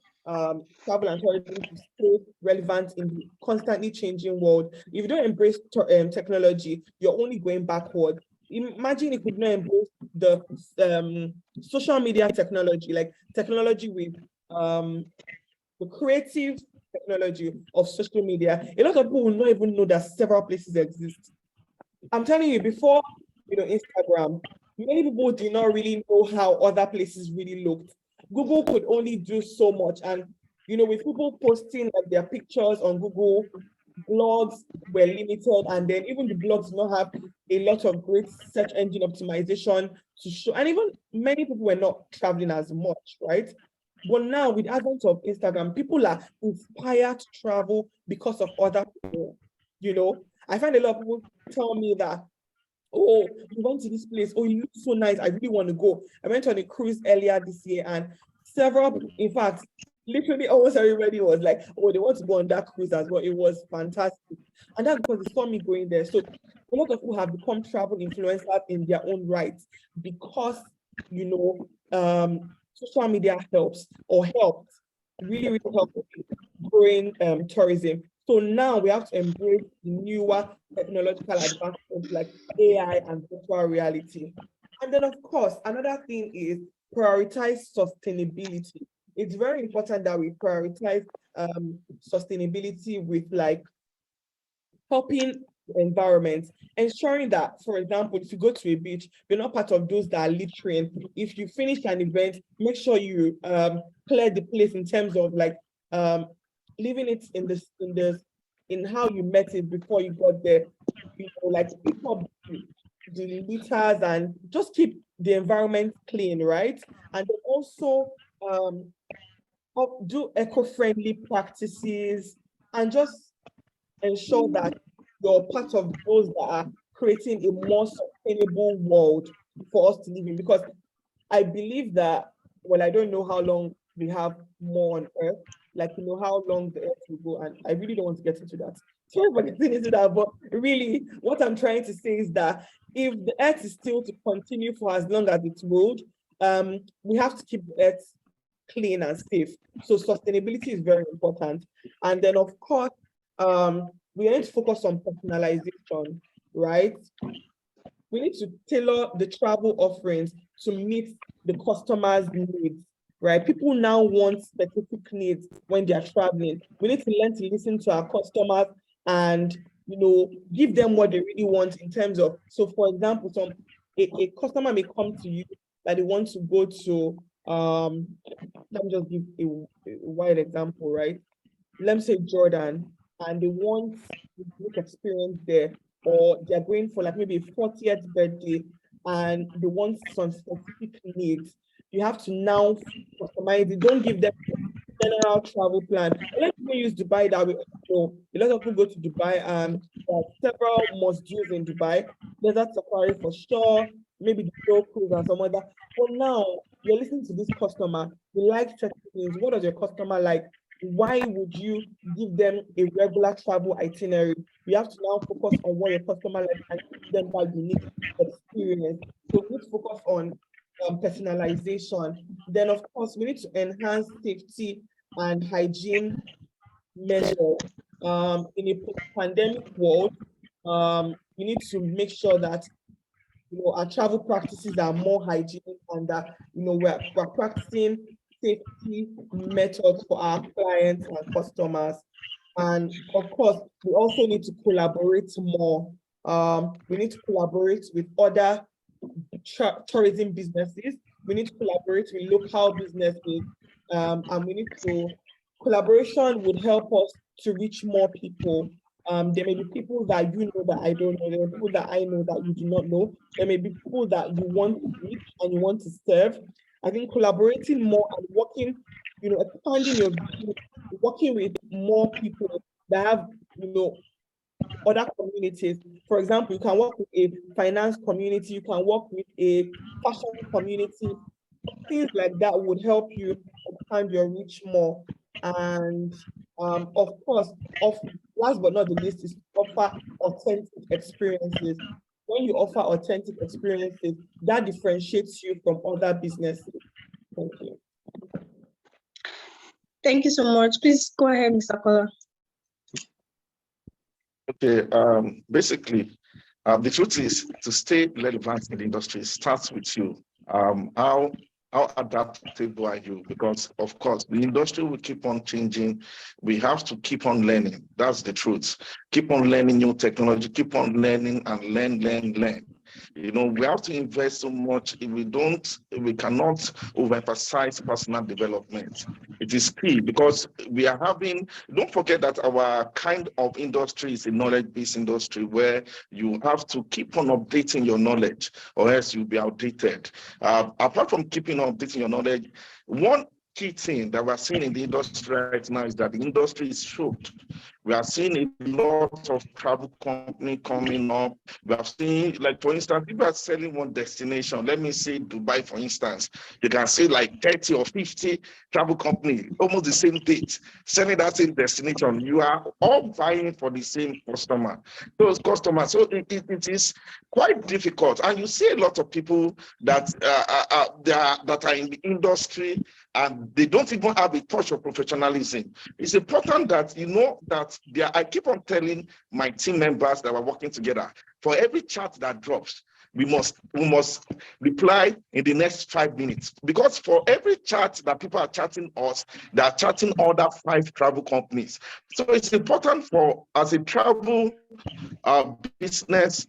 travel and tourism to stay relevant in the constantly changing world. If you don't embrace technology, you're only going backward. Imagine if you don't embrace the social media technology, like technology with the creative technology of social media, a lot of people will not even know that several places exist. I'm telling you, before Instagram, many people did not really know how other places really looked. Google could only do so much, and with people posting like their pictures on Google, blogs were limited, and then even the blogs do not have a lot of great search engine optimization to show, and even many people were not traveling as much, right? But now with the advent of Instagram, people are inspired to travel because of other people. I find a lot of people tell me that, oh, we went to this place, oh, it looks so nice, I really want to go. I went on a cruise earlier this year, and several, in fact, literally almost everybody was like, oh, they want to go on that cruise as well. It was fantastic. And that's because they saw me going there. So a lot of people have become travel influencers in their own right because, social media helps or helped, really, really helped growing tourism. So now we have to embrace the newer technological advancements like AI and virtual reality. And then, of course, another thing is prioritize sustainability. It's very important that we prioritize sustainability with like helping the environment, ensuring that, for example, if you go to a beach, you're not part of those that are littering. If you finish an event, make sure you clear the place in terms of like leaving it in how you met it before you got there. Like pick up the litters and just keep the environment clean, right? And then also do eco-friendly practices and just ensure that you're part of those that are creating a more sustainable world for us to live in. Because I believe that, well, I don't know how long we have more on Earth, like, how long the Earth will go, and I really don't want to get into that. Sorry for getting into that, but really, what I'm trying to say is that if the Earth is still to continue for as long as it will, we have to keep the Earth clean and safe. So sustainability is very important. And then, of course, we need to focus on personalization, right? We need to tailor the travel offerings to meet the customer's needs, right? People now want specific needs when they are traveling. We need to learn to listen to our customers and, give them what they really want in terms of, so for example, a customer may come to you that they want to go to, let me just give a wide example, right? Let me say Jordan, and they want a great experience there, or they're going for like maybe a 40th birthday and they want some specific needs. You have to now customize it. Don't give them a general travel plan. A lot of people use Dubai that way. So a lot of people go to Dubai and there are several must-dos in Dubai. Desert safari for sure, maybe the Pro Cruise and some other. But now you're listening to this customer, you like certain things. What does your customer like? Why would you give them a regular travel itinerary? You have to now focus on what your customer likes and give them that unique experience. So we need to focus on personalization. Then, of course, we need to enhance safety and hygiene measures. In a post-pandemic world, we need to make sure that our travel practices are more hygienic and that we're practicing safety methods for our clients and customers. And of course, we also need to collaborate more. We need to collaborate with other tourism businesses. We need to collaborate with local businesses. And we need to, collaboration would help us to reach more people. There may be people that you know that I don't know. There are people that I know that you do not know. There may be people that you want to reach and you want to serve. I think collaborating more and working, expanding your business, working with more people that have, other communities. For example, you can work with a finance community, you can work with a fashion community. Things like that would help you expand your reach more. And of course, last but not the least, is offer authentic experiences. When you offer authentic experiences, that differentiates you from other businesses. Thank you. Thank you so much. Please go ahead, Mr. Kola. Okay, basically, the truth is to stay relevant in the industry starts with you. How How adaptable are you? Because of course, the industry will keep on changing. We have to keep on learning. That's the truth. Keep on learning new technology, keep on learning and learn. You know, we have to invest so much. If we don't, we cannot overemphasize personal development. It is key because we are having, don't forget that our kind of industry is a knowledge-based industry where you have to keep on updating your knowledge or else you'll be outdated. Apart from keeping on updating your knowledge, one key thing that we're seeing in the industry right now is that the industry is choked. We are seeing a lot of travel company coming up. We have seen, like, for instance, if you are selling one destination, let me say Dubai, for instance, you can see like 30 or 50 travel company, almost the same date, selling that same destination. You are all vying for the same customer. Those customers, so it is quite difficult. And you see a lot of people that that are in the industry and they don't even have a touch of professionalism. It's important that you know that I keep on telling my team members that we're working together, for every chat that drops, we must reply in the next 5 minutes. Because for every chat that people are chatting us, they are chatting other 5 travel companies. So it's important for, as a travel business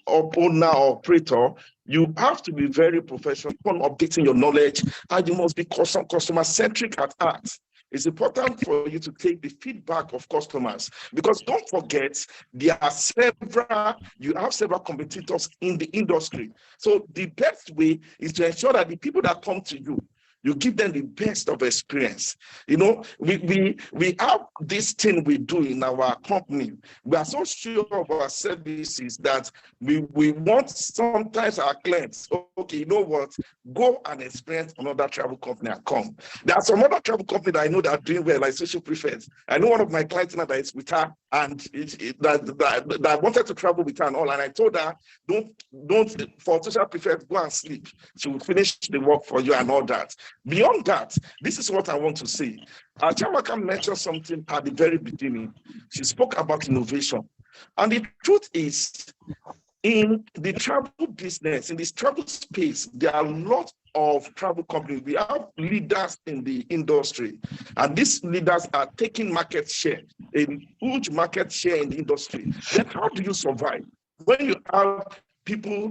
owner or operator, you have to be very professional on updating your knowledge, and you must be customer-centric at heart. It's important for you to take the feedback of customers, because don't forget, you have several competitors in the industry. So the best way is to ensure that the people that come to you, you give them the best of experience. You know, we have this thing we do in our company. We are so sure of our services that we want sometimes our clients, okay, you know what, go and experience another travel company and come. There are some other travel companies that I know that are doing well, like Social Prefect. I know one of my clients now that is with her, and that wanted to travel with her and all, and I told her, don't for Social Prefect, go and sleep. She will finish the work for you and all that. Beyond that, this is what I want to say. Chiamaka mentioned something at the very beginning. She spoke about innovation. And the truth is, in the travel business, in this travel space, there are a lot of travel companies. We have leaders in the industry, and these leaders are taking market share, a huge market share in the industry. Then how do you survive? When you have people,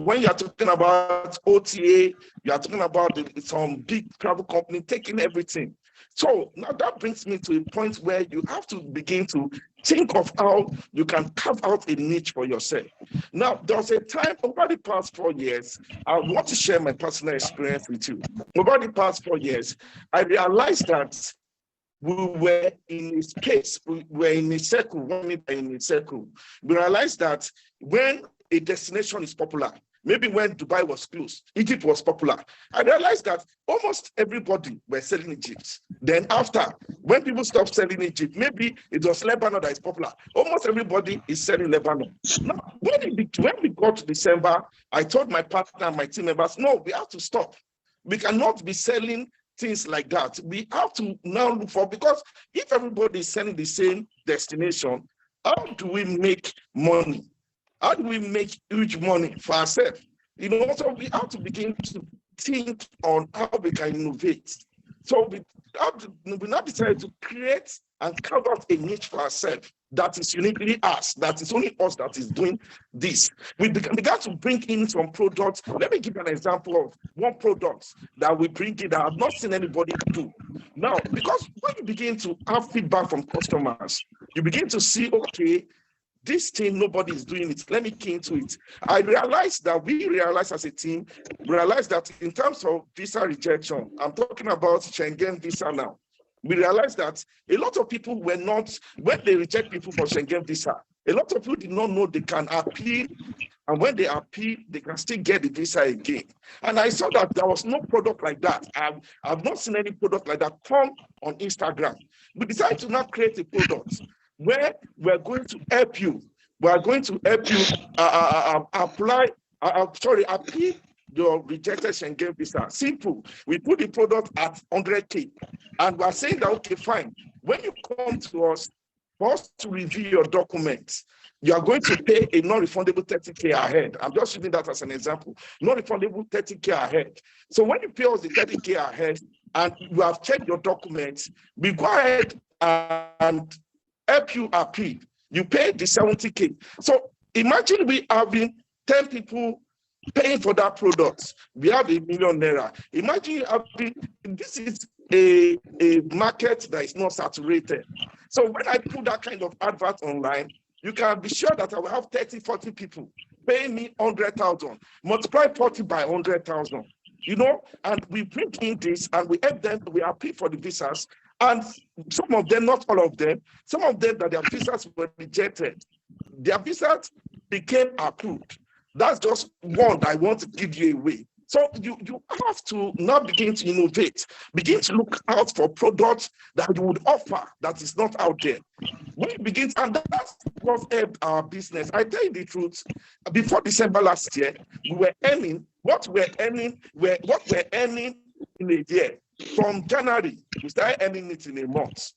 when you are talking about OTA, you are talking about some big travel company taking everything. So now that brings me to a point where you have to begin to think of how you can carve out a niche for yourself. Now, there was a time over the past 4 years, I want to share my personal experience with you. Over the past 4 years, I realized that we were in a space, we were in a circle, We realized that when a destination is popular, maybe when Dubai was closed, Egypt was popular, I realized that almost everybody were selling Egypt. Then after, when people stopped selling Egypt, maybe it was Lebanon that is popular. Almost everybody is selling Lebanon. Now, when we got to December, I told my partner and my team members, no, we have to stop. We cannot be selling things like that. We have to now look for, because if everybody is selling the same destination, how do we make money? How do we make huge money for ourselves? You know, so we have to begin to think on how we can innovate. So we now decided to create and carve out a niche for ourselves that is uniquely us, that is only us that is doing this. We began to bring in some products. Let me give you an example of one product that we bring in that I've not seen anybody do. Now, because when you begin to have feedback from customers, you begin to see, okay, this thing, nobody is doing it. Let me key into it. We realized as a team, that in terms of visa rejection, I'm talking about Schengen visa now. We realized that a lot of people were not, when they reject people for Schengen visa, a lot of people did not know they can appeal, and when they appeal, they can still get the visa again. And I saw that there was no product like that. I've not seen any product like that come on Instagram. We decided to now create a product where we're going to help you. We are going to help you appeal your rejected Schengen visa. Simple. We put the product at 100K, and we are saying that, okay, fine. When you come to us, for us to review your documents, you are going to pay a non-refundable 30K ahead. I'm just using that as an example. Non-refundable 30K ahead. So when you pay us the 30K ahead and you have checked your documents, we go ahead and help you appeal. You pay the 70K. So imagine we having 10 people paying for that product. We have ₦1 million. Imagine having, this is a market that is not saturated. So when I put that kind of advert online, you can be sure that I will have 30, 40 people paying me 100,000, multiply 40 by 100,000, you know, and we bring in this and we help them, we appeal for the visas. And some of them, not all of them, some of them that their visas were rejected, their visas became approved. That's just one that I want to give you away. So you have to now begin to innovate, begin to look out for products that you would offer that is not out there. When you begin, and that's what helped our business. I tell you the truth, before December last year, we were earning what we're earning in a year. From January, we started earning it in a month.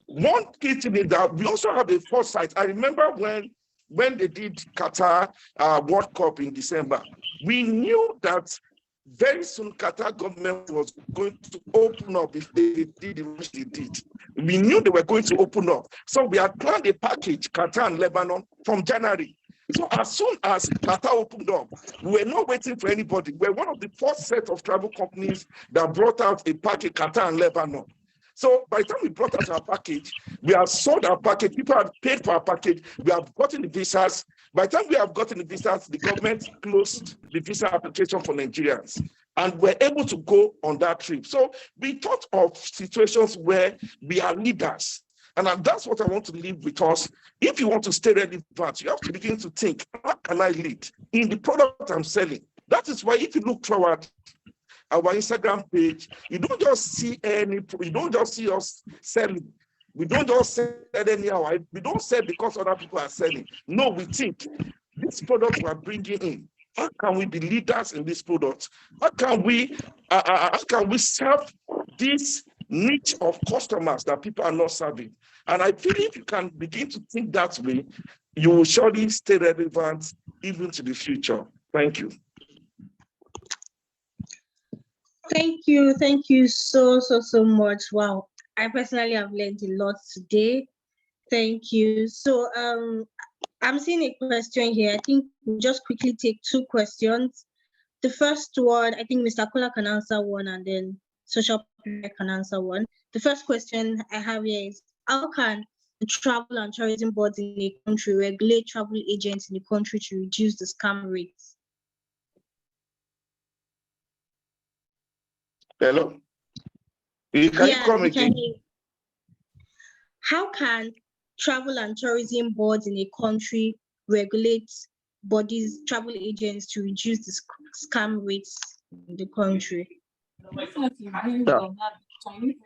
One key thing is that we also have a foresight. I remember when they did Qatar World Cup in December, we knew that very soon Qatar government was going to open up if they did what they did. We knew they were going to open up. So we had planned a package, Qatar and Lebanon, from January. So as soon as Qatar opened up, we were not waiting for anybody. We were one of the first set of travel companies that brought out a package, Qatar and Lebanon. So by the time we brought out our package, we have sold our package, people have paid for our package, we have gotten the visas. By the time we have gotten the visas, the government closed the visa application for Nigerians. And we're able to go on that trip. So we thought of situations where we are leaders. And that's what I want to leave with us. If you want to stay relevant, you have to begin to think, how can I lead in the product I'm selling? That is why if you look forward, our Instagram page, you don't just see us selling. We don't just sell anyhow. We don't sell because other people are selling. No, we think this product we're bringing in, how can we be leaders in this product? How can we serve this niche of customers that people are not serving? And I feel if you can begin to think that way, you will surely stay relevant even to the future. Thank you. Thank you so much. Wow, I personally have learned a lot today. Thank you. So I'm seeing a question here. I think we'll just quickly take two questions. The first one, I think Mr. Kola can answer one, and then Social Prefect can answer one. The first question I have here is, how can the travel and tourism boards in a country regulate travel agents in the country to reduce the scam rates? Hello? Can you come again? How can travel and tourism boards in a country regulate travel agents to reduce the scam rates in the country?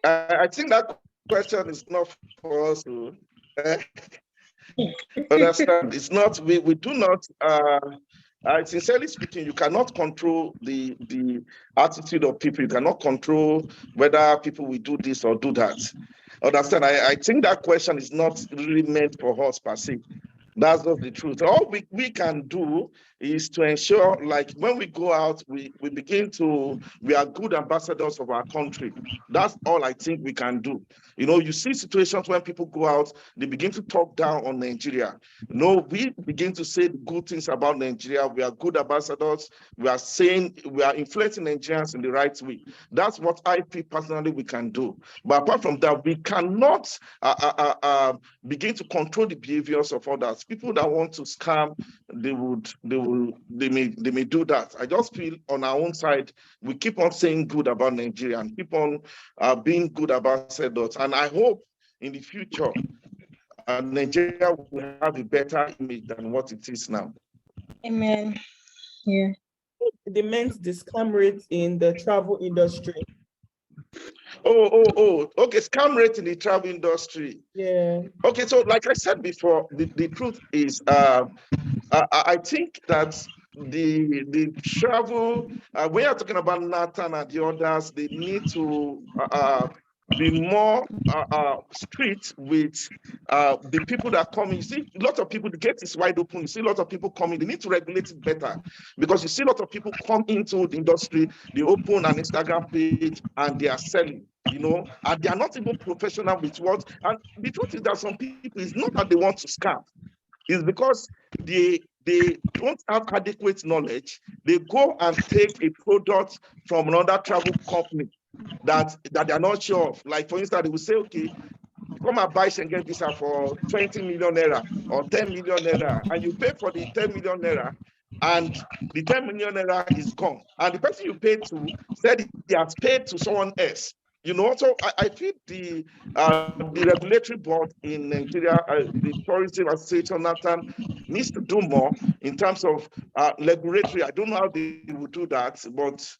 I think that question is not for us to understand. It's not, we do not, sincerely speaking, you cannot control the attitude of people. You cannot control whether people will do this or do that. Understand? I think that question is not really meant for us per se. That's not the truth. All we can do is to ensure, like when we go out, we are good ambassadors of our country. That's all I think we can do. You know, you see situations when people go out, they begin to talk down on Nigeria. No, we begin to say the good things about Nigeria. We are good ambassadors. We are saying, we are influencing Nigerians in the right way. That's what I feel personally we can do. But apart from that, we cannot begin to control the behaviors of others. People that want to scam, they may do that. I just feel on our own side, we keep on saying good about Nigeria and keep on being good ambassadors. And I hope in the future, Nigeria will have a better image than what it is now. Amen. Yeah. They meant the scam rate in the travel industry. Okay, scam rate in the travel industry. Yeah. Okay, so like I said before, the truth is, I think that the travel, when you're talking about Nathan and the others, they need to be more strict with the people that come in. You see, a lot of people, the gate is wide open. You see a lot of people coming. They need to regulate it better, because you see a lot of people come into the industry, they open an Instagram page and they are selling, you know, and they are not even professional with what. And the truth is that some people, it's not that they want to scam. It's because they don't have adequate knowledge. They go and take a product from another travel company that they are not sure of. Like, for instance, they will say, okay, come and buy Schengen visa for 20 million naira or 10 million naira, and you pay for the 10 million naira, and the 10 million naira is gone. And the person you paid to said he has paid to someone else. You know, so I feel the regulatory board in Nigeria, the Tourism Association, Nathan, needs to do more in terms of regulatory. I don't know how they will do that, but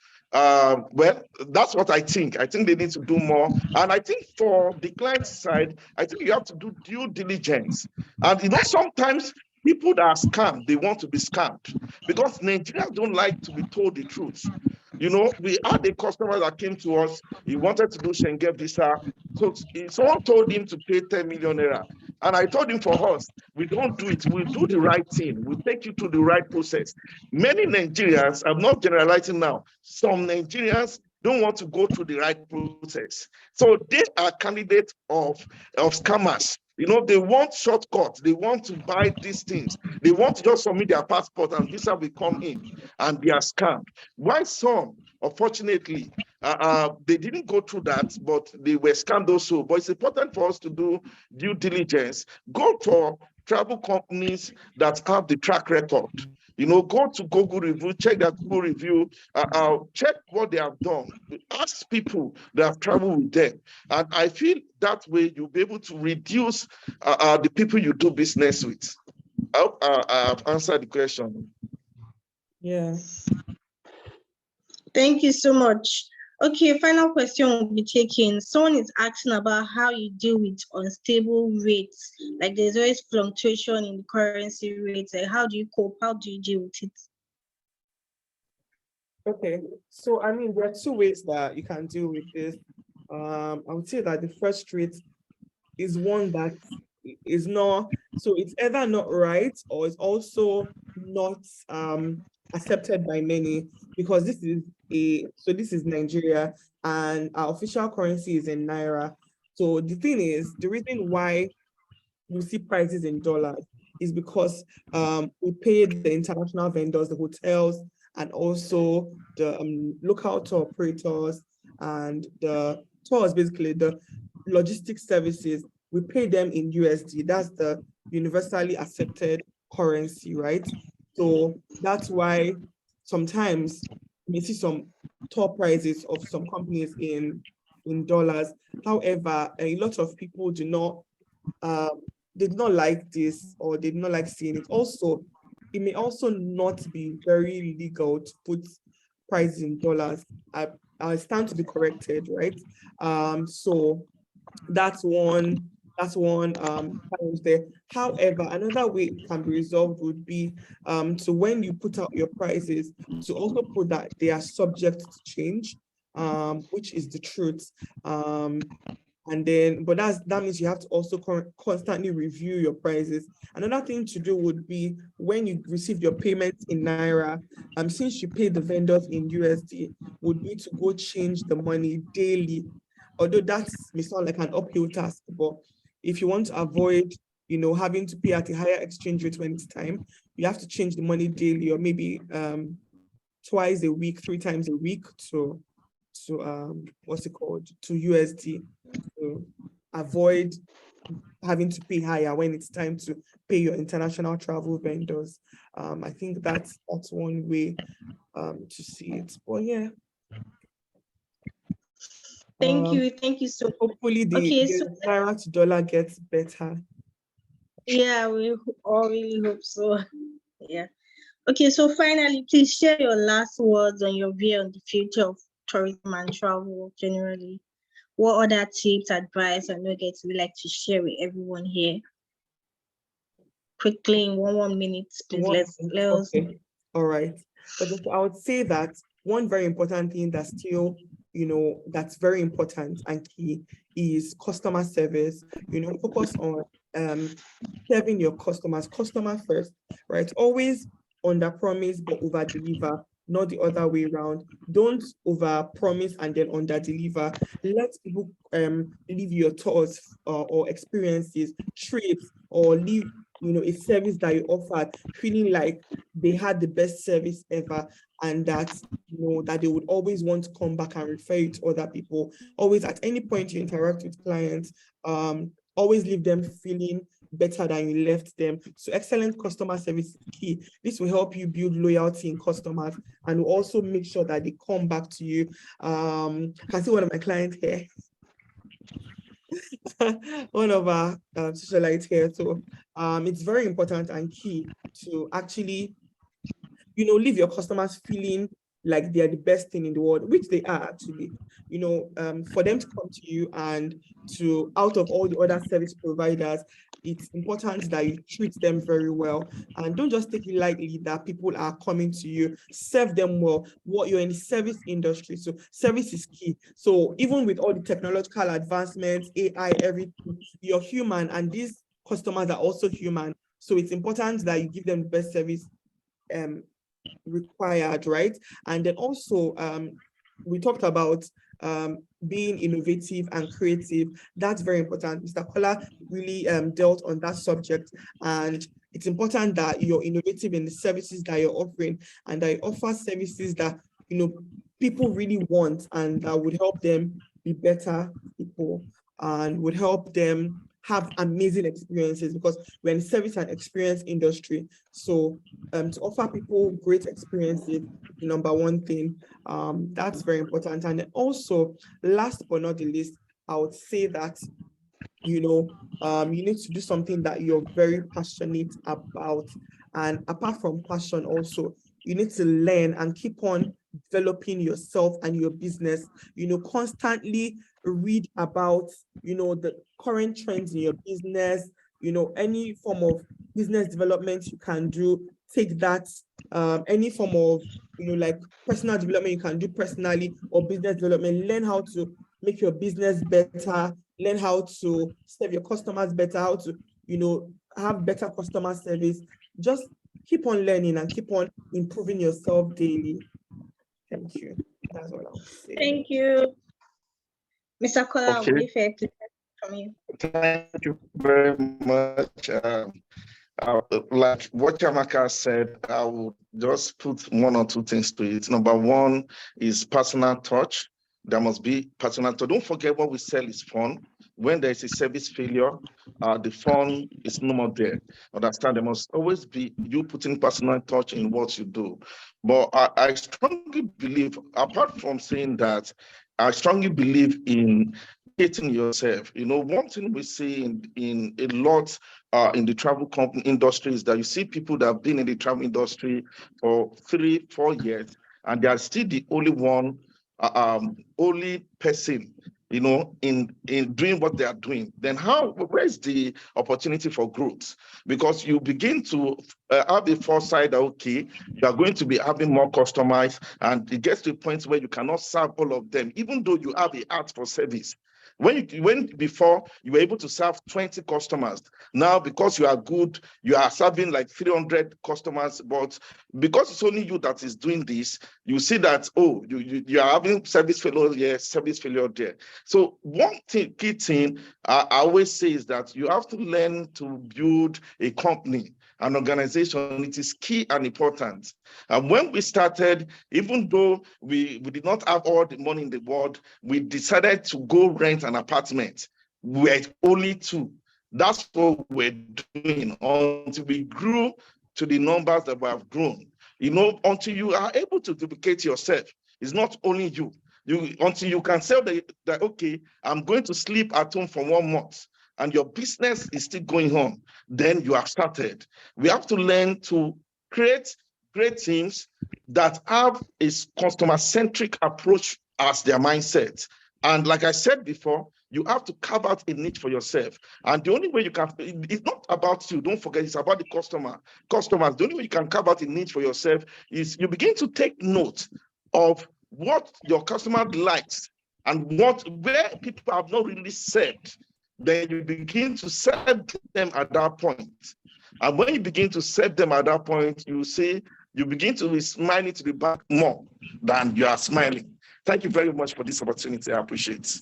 well, that's what I think. I think they need to do more. And I think for the client side, I think you have to do due diligence. And you know, sometimes people that are scammed, they want to be scammed, because Nigerians don't like to be told the truth. You know, we had a customer that came to us, he wanted to do Schengen visa. So someone told him to pay 10 million naira. And I told him, for us, we don't do it. We do the right thing. We take you to the right process. Many Nigerians, I'm not generalizing now, some Nigerians don't want to go through the right process. So they are candidates of scammers. You know, they want shortcuts. They want to buy these things. They want to just submit their passport and visa will come in, and they are scammed. Why some, unfortunately, they didn't go through that, but they were scammed also. But it's important for us to do due diligence. Go for travel companies that have the track record. You know, go to Google review, check their Google review, check what they have done. Ask people that have traveled with them. And I feel that way you'll be able to reduce the people you do business with. I hope I've answered the question. Yeah. Thank you so much. Okay, final question will be taken. Someone is asking about how you deal with unstable rates. Like, there's always fluctuation in the currency rates. Like, how do you cope? How do you deal with it? Okay, so I mean, there are two ways that you can deal with this. I would say that the first rate is one that is not, so it's either not right or it's also not accepted by many, because this is Nigeria and our official currency is in Naira. So the thing is, the reason why we see prices in dollars is because we pay the international vendors, the hotels, and also the local tour operators and the tours, basically the logistics services. We pay them in USD. That's the universally accepted currency, right? So that's why sometimes you may see some top prices of some companies in dollars. However, a lot of people do not they do not like this, or they do not like seeing it. Also, it may also not be very legal to put prices in dollars. I stand to be corrected, right? So that's one challenge there. However, another way it can be resolved would be to, when you put out your prices, to also put that they are subject to change, which is the truth. And then, but that means you have to also constantly review your prices. Another thing to do would be, when you receive your payments in Naira, since you pay the vendors in USD, would be to go change the money daily. Although that may sound like an uphill task, but if you want to avoid, having to pay at a higher exchange rate when it's time, you have to change the money daily, or maybe twice a week, 3 times a week to what's it called, to USD, to avoid having to pay higher when it's time to pay your international travel vendors. I think that's one way to see it. But yeah. Thank you so much. Hopefully the Naira to dollar gets better. Yeah, we all really hope so. Yeah. Okay, so finally, please share your last words on your view on the future of tourism and travel generally. What other tips, advice, and nuggets would you like to share with everyone here? Quickly, in one minute, please. Let's okay. All right. But I would say that one very important thing that still that's very important and key is customer service. Focus on serving your customers, customer first, right? Always under promise but over deliver, not the other way around. Don't over promise and then under deliver. Let people leave your thoughts or experiences, trips, or leave a service that you offered feeling like they had the best service ever, and that that they would always want to come back and refer it to other people. Always, at any point you interact with clients, always leave them feeling better than you left them. So excellent customer service is key. This will help you build loyalty in customers and will also make sure that they come back to you. I can see one of my clients here. One of our socialites here. So it's very important and key to actually, leave your customers feeling like they're the best thing in the world, which they are actually. For them to come to you and to, out of all the other service providers, it's important that you treat them very well. And don't just take it lightly that people are coming to you. Serve them well. You're in the service industry, so service is key. So even with all the technological advancements, AI, everything, you're human, and these customers are also human. So it's important that you give them the best service required, right? And then also we talked about being innovative and creative. That's very important. Mr. Kola really dealt on that subject, and it's important that you're innovative in the services that you're offering, and that you offer services that people really want and that would help them be better people and would help them have amazing experiences, because we're in the service and experience industry. So to offer people great experiences, number one thing, that's very important. And also, last but not the least, I would say that you need to do something that you're very passionate about. And apart from passion, also you need to learn and keep on developing yourself and your business. Constantly read about the current trends in your business, any form of business development you can do, take that. Any form of like personal development you can do personally, or business development, learn how to make your business better, learn how to serve your customers better, how to have better customer service. Just keep on learning and keep on improving yourself daily. Thank you. That's all I'll say. Thank you. Mr. Kola, Okay. will be fair to from you. Thank you very much. Like what Chiamaka said, I would just put one or two things to it. Number one is personal touch. There must be personal touch. Don't forget, what we sell is fun. When there is a service failure, the fun is no more there. Understand? There must always be you putting personal touch in what you do. But I strongly believe, apart from saying that, I strongly believe in educating yourself. One thing we see in a lot in the travel company industry is that you see people that have been in the travel industry for 3-4 years, and they are still the only person in doing what they are doing. Then where's the opportunity for growth? Because you begin to have a foresight that, okay, you are going to be having more customers, and it gets to a point where you cannot serve all of them, even though you have a heart for service. When before you were able to serve 20 customers, now because you are good, you are serving like 300 customers. But because it's only you that is doing this, you see that, oh, you are having service failure here, service failure there. So one key thing I always say is that you have to learn to build a company, an organization. It is key and important. And when we started, even though we did not have all the money in the world, we decided to go rent an apartment. We were only 2. That's what we're doing until we grew to the numbers that we have grown. Until you are able to duplicate yourself. It's not only you. Until you can say that, okay, I'm going to sleep at home for 1 month, and your business is still going on, then you have started. We have to learn to create great teams that have a customer-centric approach as their mindset. And like I said before, you have to carve out a niche for yourself. And the only way you can, it's not about you, don't forget, it's about the customers. The only way you can carve out a niche for yourself is you begin to take note of what your customer likes and where people have not really said, then you begin to set them at that point. And when you begin to set them at that point, you see, you begin to be smiling to the back more than you are smiling. Thank you very much for this opportunity. I appreciate it.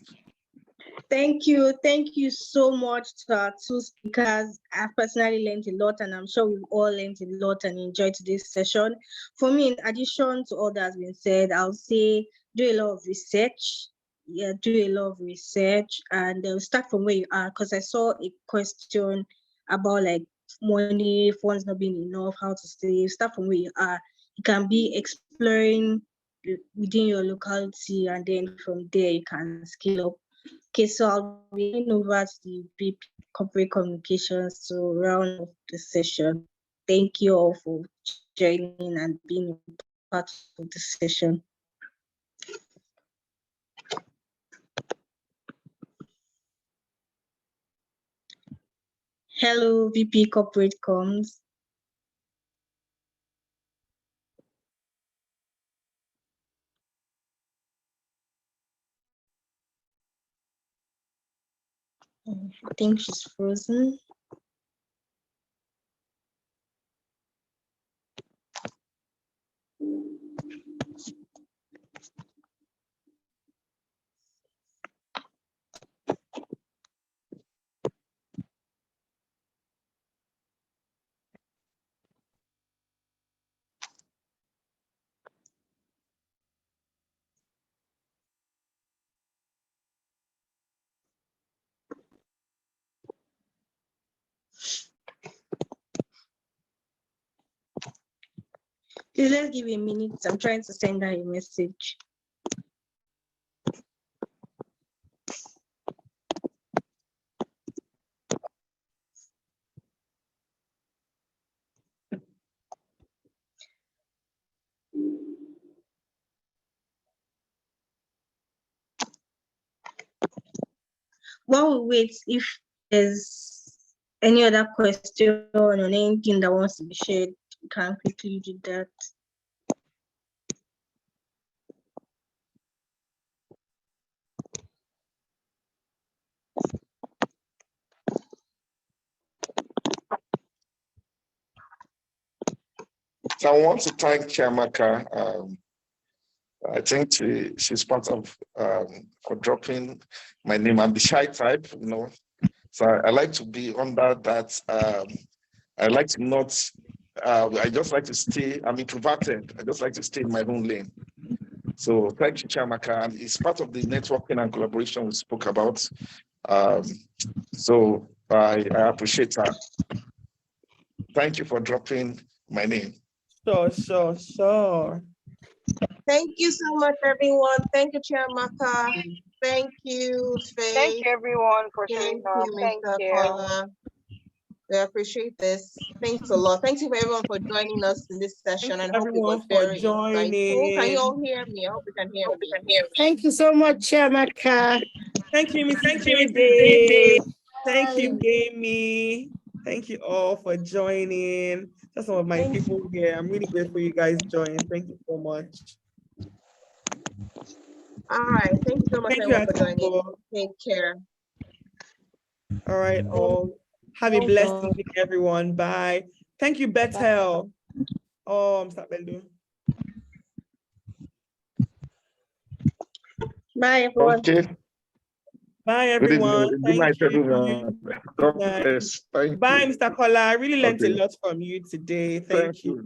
Thank you. Thank you so much to our two speakers. I've personally learned a lot, and I'm sure we've all learned a lot and enjoyed today's session. For me, in addition to all that has been said, I'll say do a lot of research. Yeah, do a lot of research and start from where you are, because I saw a question about like money, funds not being enough, how to save. Start from where you are. You can be exploring within your locality, and then from there you can scale up. Okay, so I'll be handing over to the VP Corporate Communications to round off the session. Thank you all for joining and being part of the session. Hello, VP Corporate Comms. I think she's frozen. Please, let's give a minute. I'm trying to send her a message. While we wait, if there's any other question or anything that wants to be shared, you can quickly do that. So I want to thank Chiamaka. I think she's part of for dropping my name. I'm the shy type, you know. So I like to be under that. I like to not. I just like to stay. I'm introverted. I just like to stay in my own lane. So thank you, Chiamaka. And it's part of the networking and collaboration we spoke about. So I appreciate that. Thank you for dropping my name. Sure. Thank you so much, everyone. Thank you, Chiamaka. Thank you, Faye. Thank you, everyone, for showing Thank up. you, Thank Mr. you. Kola. We appreciate this. Thanks a lot. Thank you for everyone for joining us in this session, and I hope it was very insightful. Can you all hear me? I hope you can hear me. Thank you so much, Chiamaka. Thank you, Mrs. David. Thank you, Gamey. Thank you all for joining. That's some of my people here. I'm really grateful you guys joined. Thank you so much. All right. Thank you so much, everyone, for joining. Take care. All right, all. Have a blessed evening, everyone. Bye. Thank you, Bethel. Oh, Mr. Bellu. Bye, everyone. Okay. Bye, everyone. Good night, everyone. God Good night. bless. Thank Bye, you. Mr. Kola. I really learned a Okay. lot from you today. Thank you.